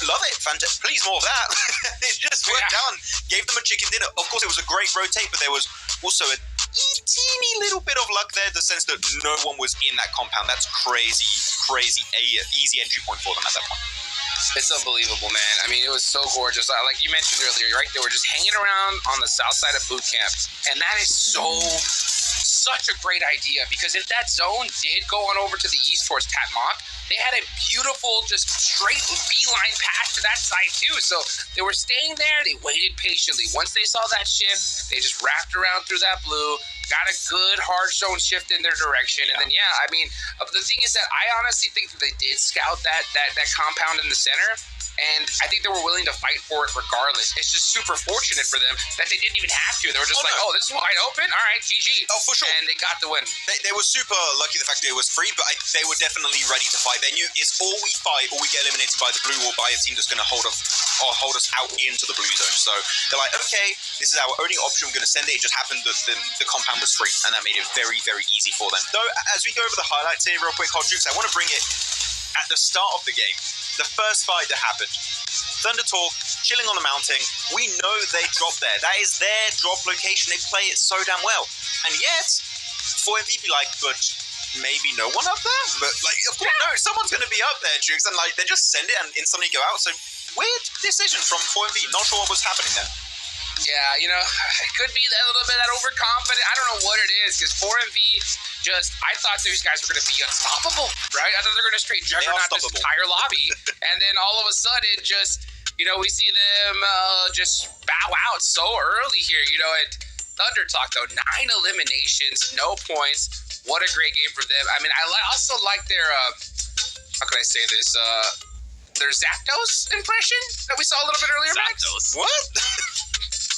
love it, fantastic. Please more of that. It just worked out and gave them a chicken dinner. Of course, it was a great rotate, but there was also a teeny little bit of luck there, the sense that no one was in that compound. That's crazy easy entry point for them at that point. It's unbelievable, man. I mean, it was so gorgeous. Like you mentioned earlier, right? They were just hanging around on the south side of boot camp, and that is such a great idea, because if that zone did go on over to the east towards Tatmok, they had a beautiful, just straight beeline path to that side too. So they were staying there. They waited patiently. Once they saw that shift, they just wrapped around through that blue, got a good hard zone shift in their direction, and then I mean, the thing is that I honestly think that they did scout that compound in the center. And I think they were willing to fight for it regardless. It's just super fortunate for them that they didn't even have to. They were just this is wide open. All right, GG. Oh, for sure. And they got the win. They were super lucky the fact that it was free, but they were definitely ready to fight. They knew it's all we fight or we get eliminated by the blue or by a team that's going to hold us out into the blue zone. So they're like, okay, this is our only option. We're going to send it. It just happened that the compound was free, and that made it very, very easy for them. Though, as we go over the highlights here real quick, Hot Jukes, I want to bring it at the start of the game. The first fight that happened, Thunder Talk chilling on the mountain. We know they drop there. That is their drop location. They play it so damn well. And yet, 4MV be like, but maybe no one up there? But like, of course, no, someone's going to be up there, Jukes. And like, they just send it and instantly go out. So weird decision from 4MV. Not sure what was happening there. Yeah, you know, it could be a little bit that overconfident. I don't know what it is, because 4MV I thought these guys were going to be unstoppable, right? I thought they were going to straight juggernaut this entire lobby. And then all of a sudden, we see them just bow out so early here. You know, at Thunder Talk, though, 9 eliminations, no points. What a great game for them. I mean, I also like their, how can I say this? Their Zapdos impression that we saw a little bit earlier, Max. What?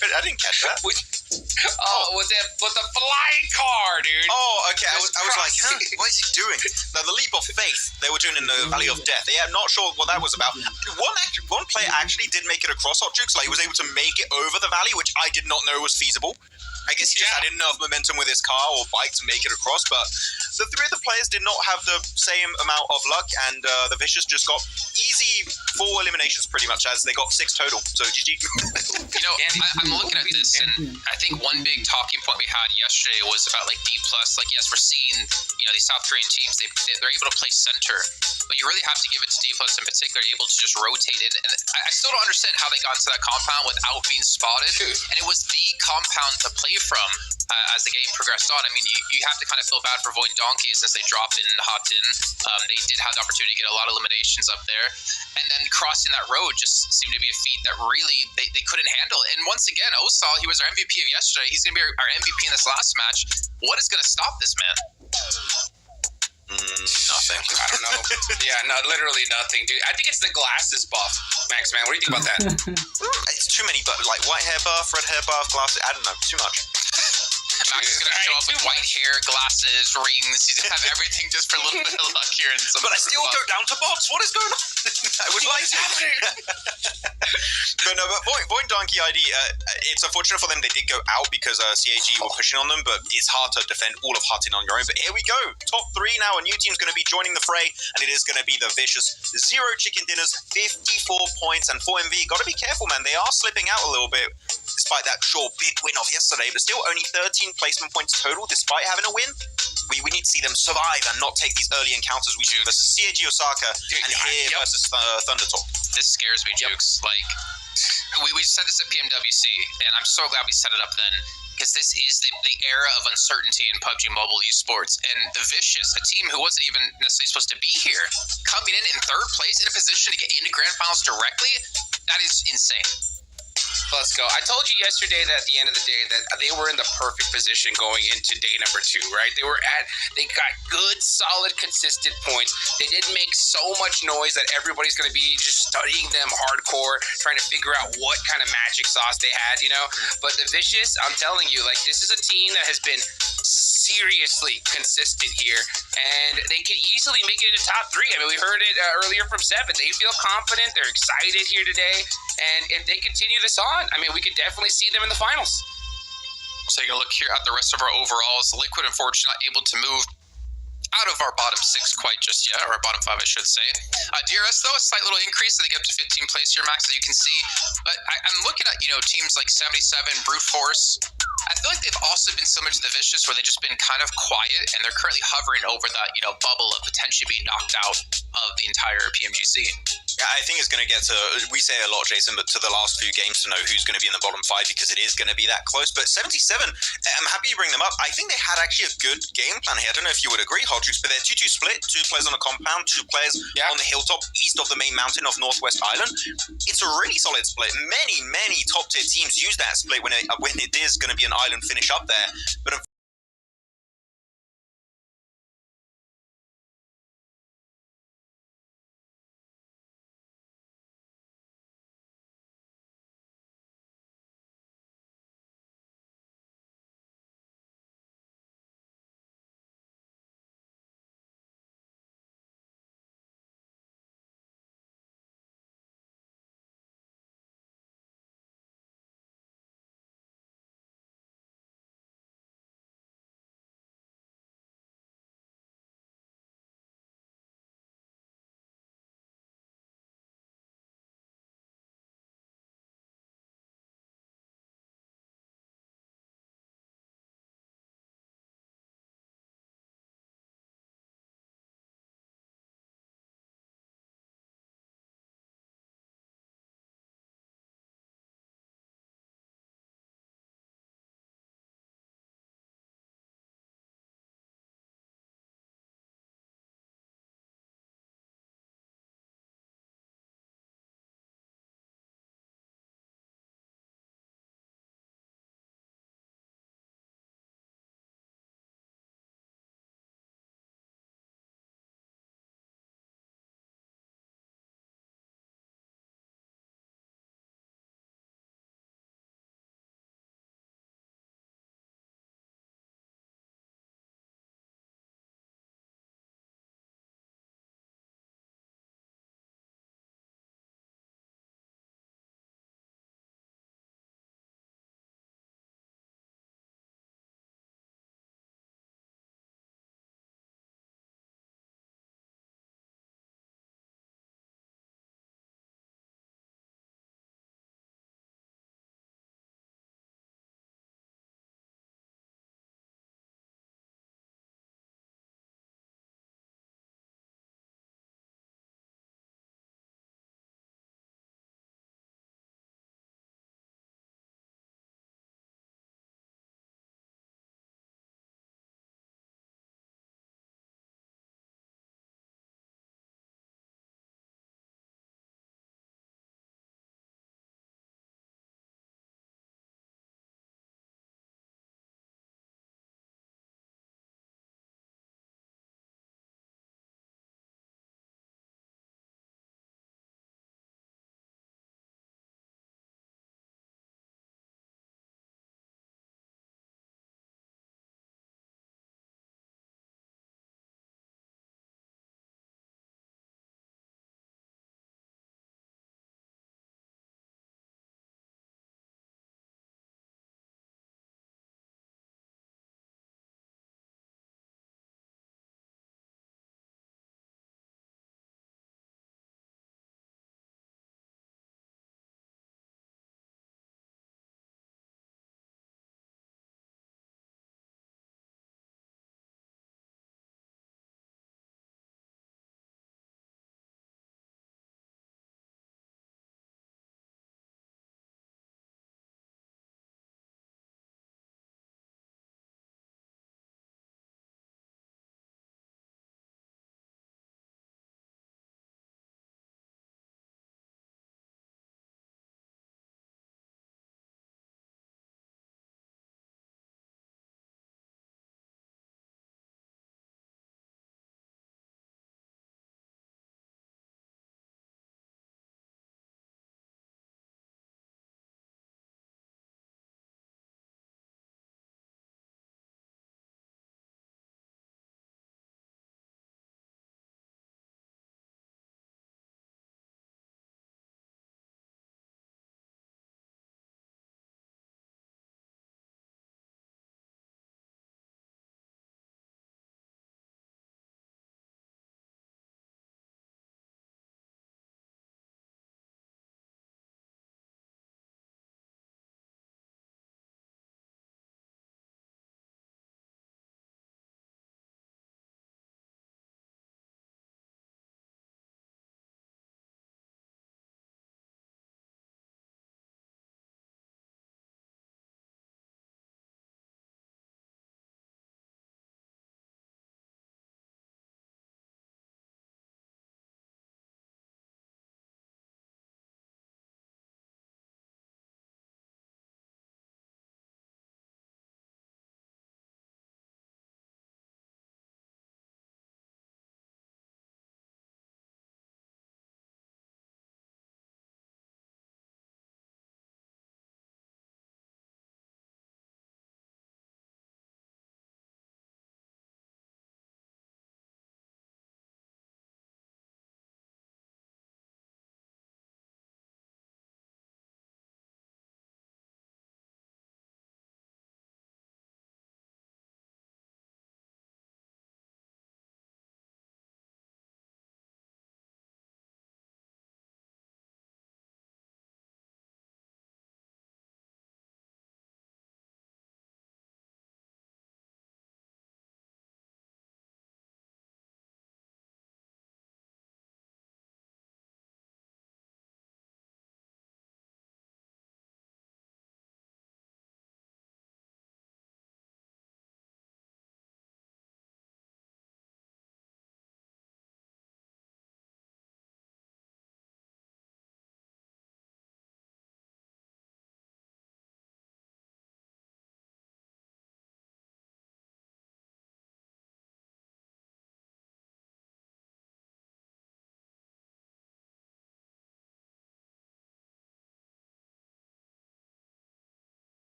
I didn't catch that. With the flying car, dude. Oh, okay. I was like, huh, what is he doing? Now, the leap of faith they were doing in the Valley of Death. Yeah, I'm not sure what that was about. One player actually did make it across Hot Jukes. Like, he was able to make it over the valley, which I did not know was feasible. I guess he just had enough momentum with his car or bike to make it across, but the 3 of the players did not have the same amount of luck, and the Vicious just got easy 4 eliminations pretty much, as they got 6 total, so GG. You know, I'm looking at this, and I think one big talking point we had yesterday was about, like, D+. Like, yes, we're seeing, these South Korean teams, they're able to play center, but you really have to give it to D+ in particular, able to just rotate it, and I still don't understand how they got into that compound without being spotted, and it was the compound to play from as the game progressed on. I mean, you have to kind of feel bad for Void Donkey since they dropped in and hopped in. They did have the opportunity to get a lot of eliminations up there, and then crossing that road just seemed to be a feat that really they couldn't handle. And once again, Osal, he was our MVP of yesterday. He's going to be our MVP in this last match. What is going to stop this man? Nothing. I don't know. Yeah, no, literally nothing, dude. I think it's the glasses buff, Max, man. What do you think about that? It's too many, but like white hair buff, red hair buff, glasses. I don't know. Too much. Max is going to show up with white hair, glasses, rings. He's going to have everything just for a little bit of luck here. And some but I still go down to bots. What is going on? I would like to. But no, but Void Donkey ID, it's unfortunate for them they did go out because CAG were pushing on them, but it's hard to defend all of Hutton on your own. But here we go. Top 3 now. A new team's going to be joining the fray, and it is going to be the Vicious. 0 chicken dinners, 54 points, and 4MV. Got to be careful, man. They are slipping out a little bit, despite that big win of yesterday, but still only 13 placement points total despite having a win. We need to see them survive and not take these early encounters we see versus CAG Osaka and here versus Thunder Talk. This scares me, Jukes. Like, we said this at PMWC, and I'm so glad we set it up then, because this is the era of uncertainty in PUBG Mobile esports. And the Vicious, a team who wasn't even necessarily supposed to be here, coming in 3rd place in a position to get into Grand Finals directly, that is insane. Let's go. I told you yesterday that at the end of the day that they were in the perfect position going into day number 2, right? They got good, solid, consistent points. They didn't make so much noise that everybody's going to be just studying them hardcore, trying to figure out what kind of magic sauce they had, But the Vicious, I'm telling you, like, this is a team that has been seriously consistent here, and they could easily make it into top 3. I mean, we heard it earlier from 7. They feel confident. They're excited here today, and if they continue this on, I mean, we could definitely see them in the finals. Taking a look here at the rest of our overalls, Liquid unfortunately not able to move out of our bottom 6 quite just yet, or our bottom 5, I should say. DRS, though, a slight little increase. They get up to 15 place here, Max, as you can see. But I'm looking at, teams like 77, Brute Force. I feel like they've also been similar to the Vicious, where they've just been kind of quiet, and they're currently hovering over that, bubble of potentially being knocked out of the entire PMG scene. Yeah, I think it's going to get to, we say it a lot, Jason, but to the last few games to know who's going to be in the bottom 5, because it is going to be that close. But 77, I'm happy you bring them up. I think they had actually a good game plan here. I don't know if you would agree, Hodrix, but they're 2-2 split, 2 players on a compound, 2 players on the hilltop east of the main mountain of Northwest Island. It's a really solid split. Many top tier teams use that split when it is going to be an island finish up there. But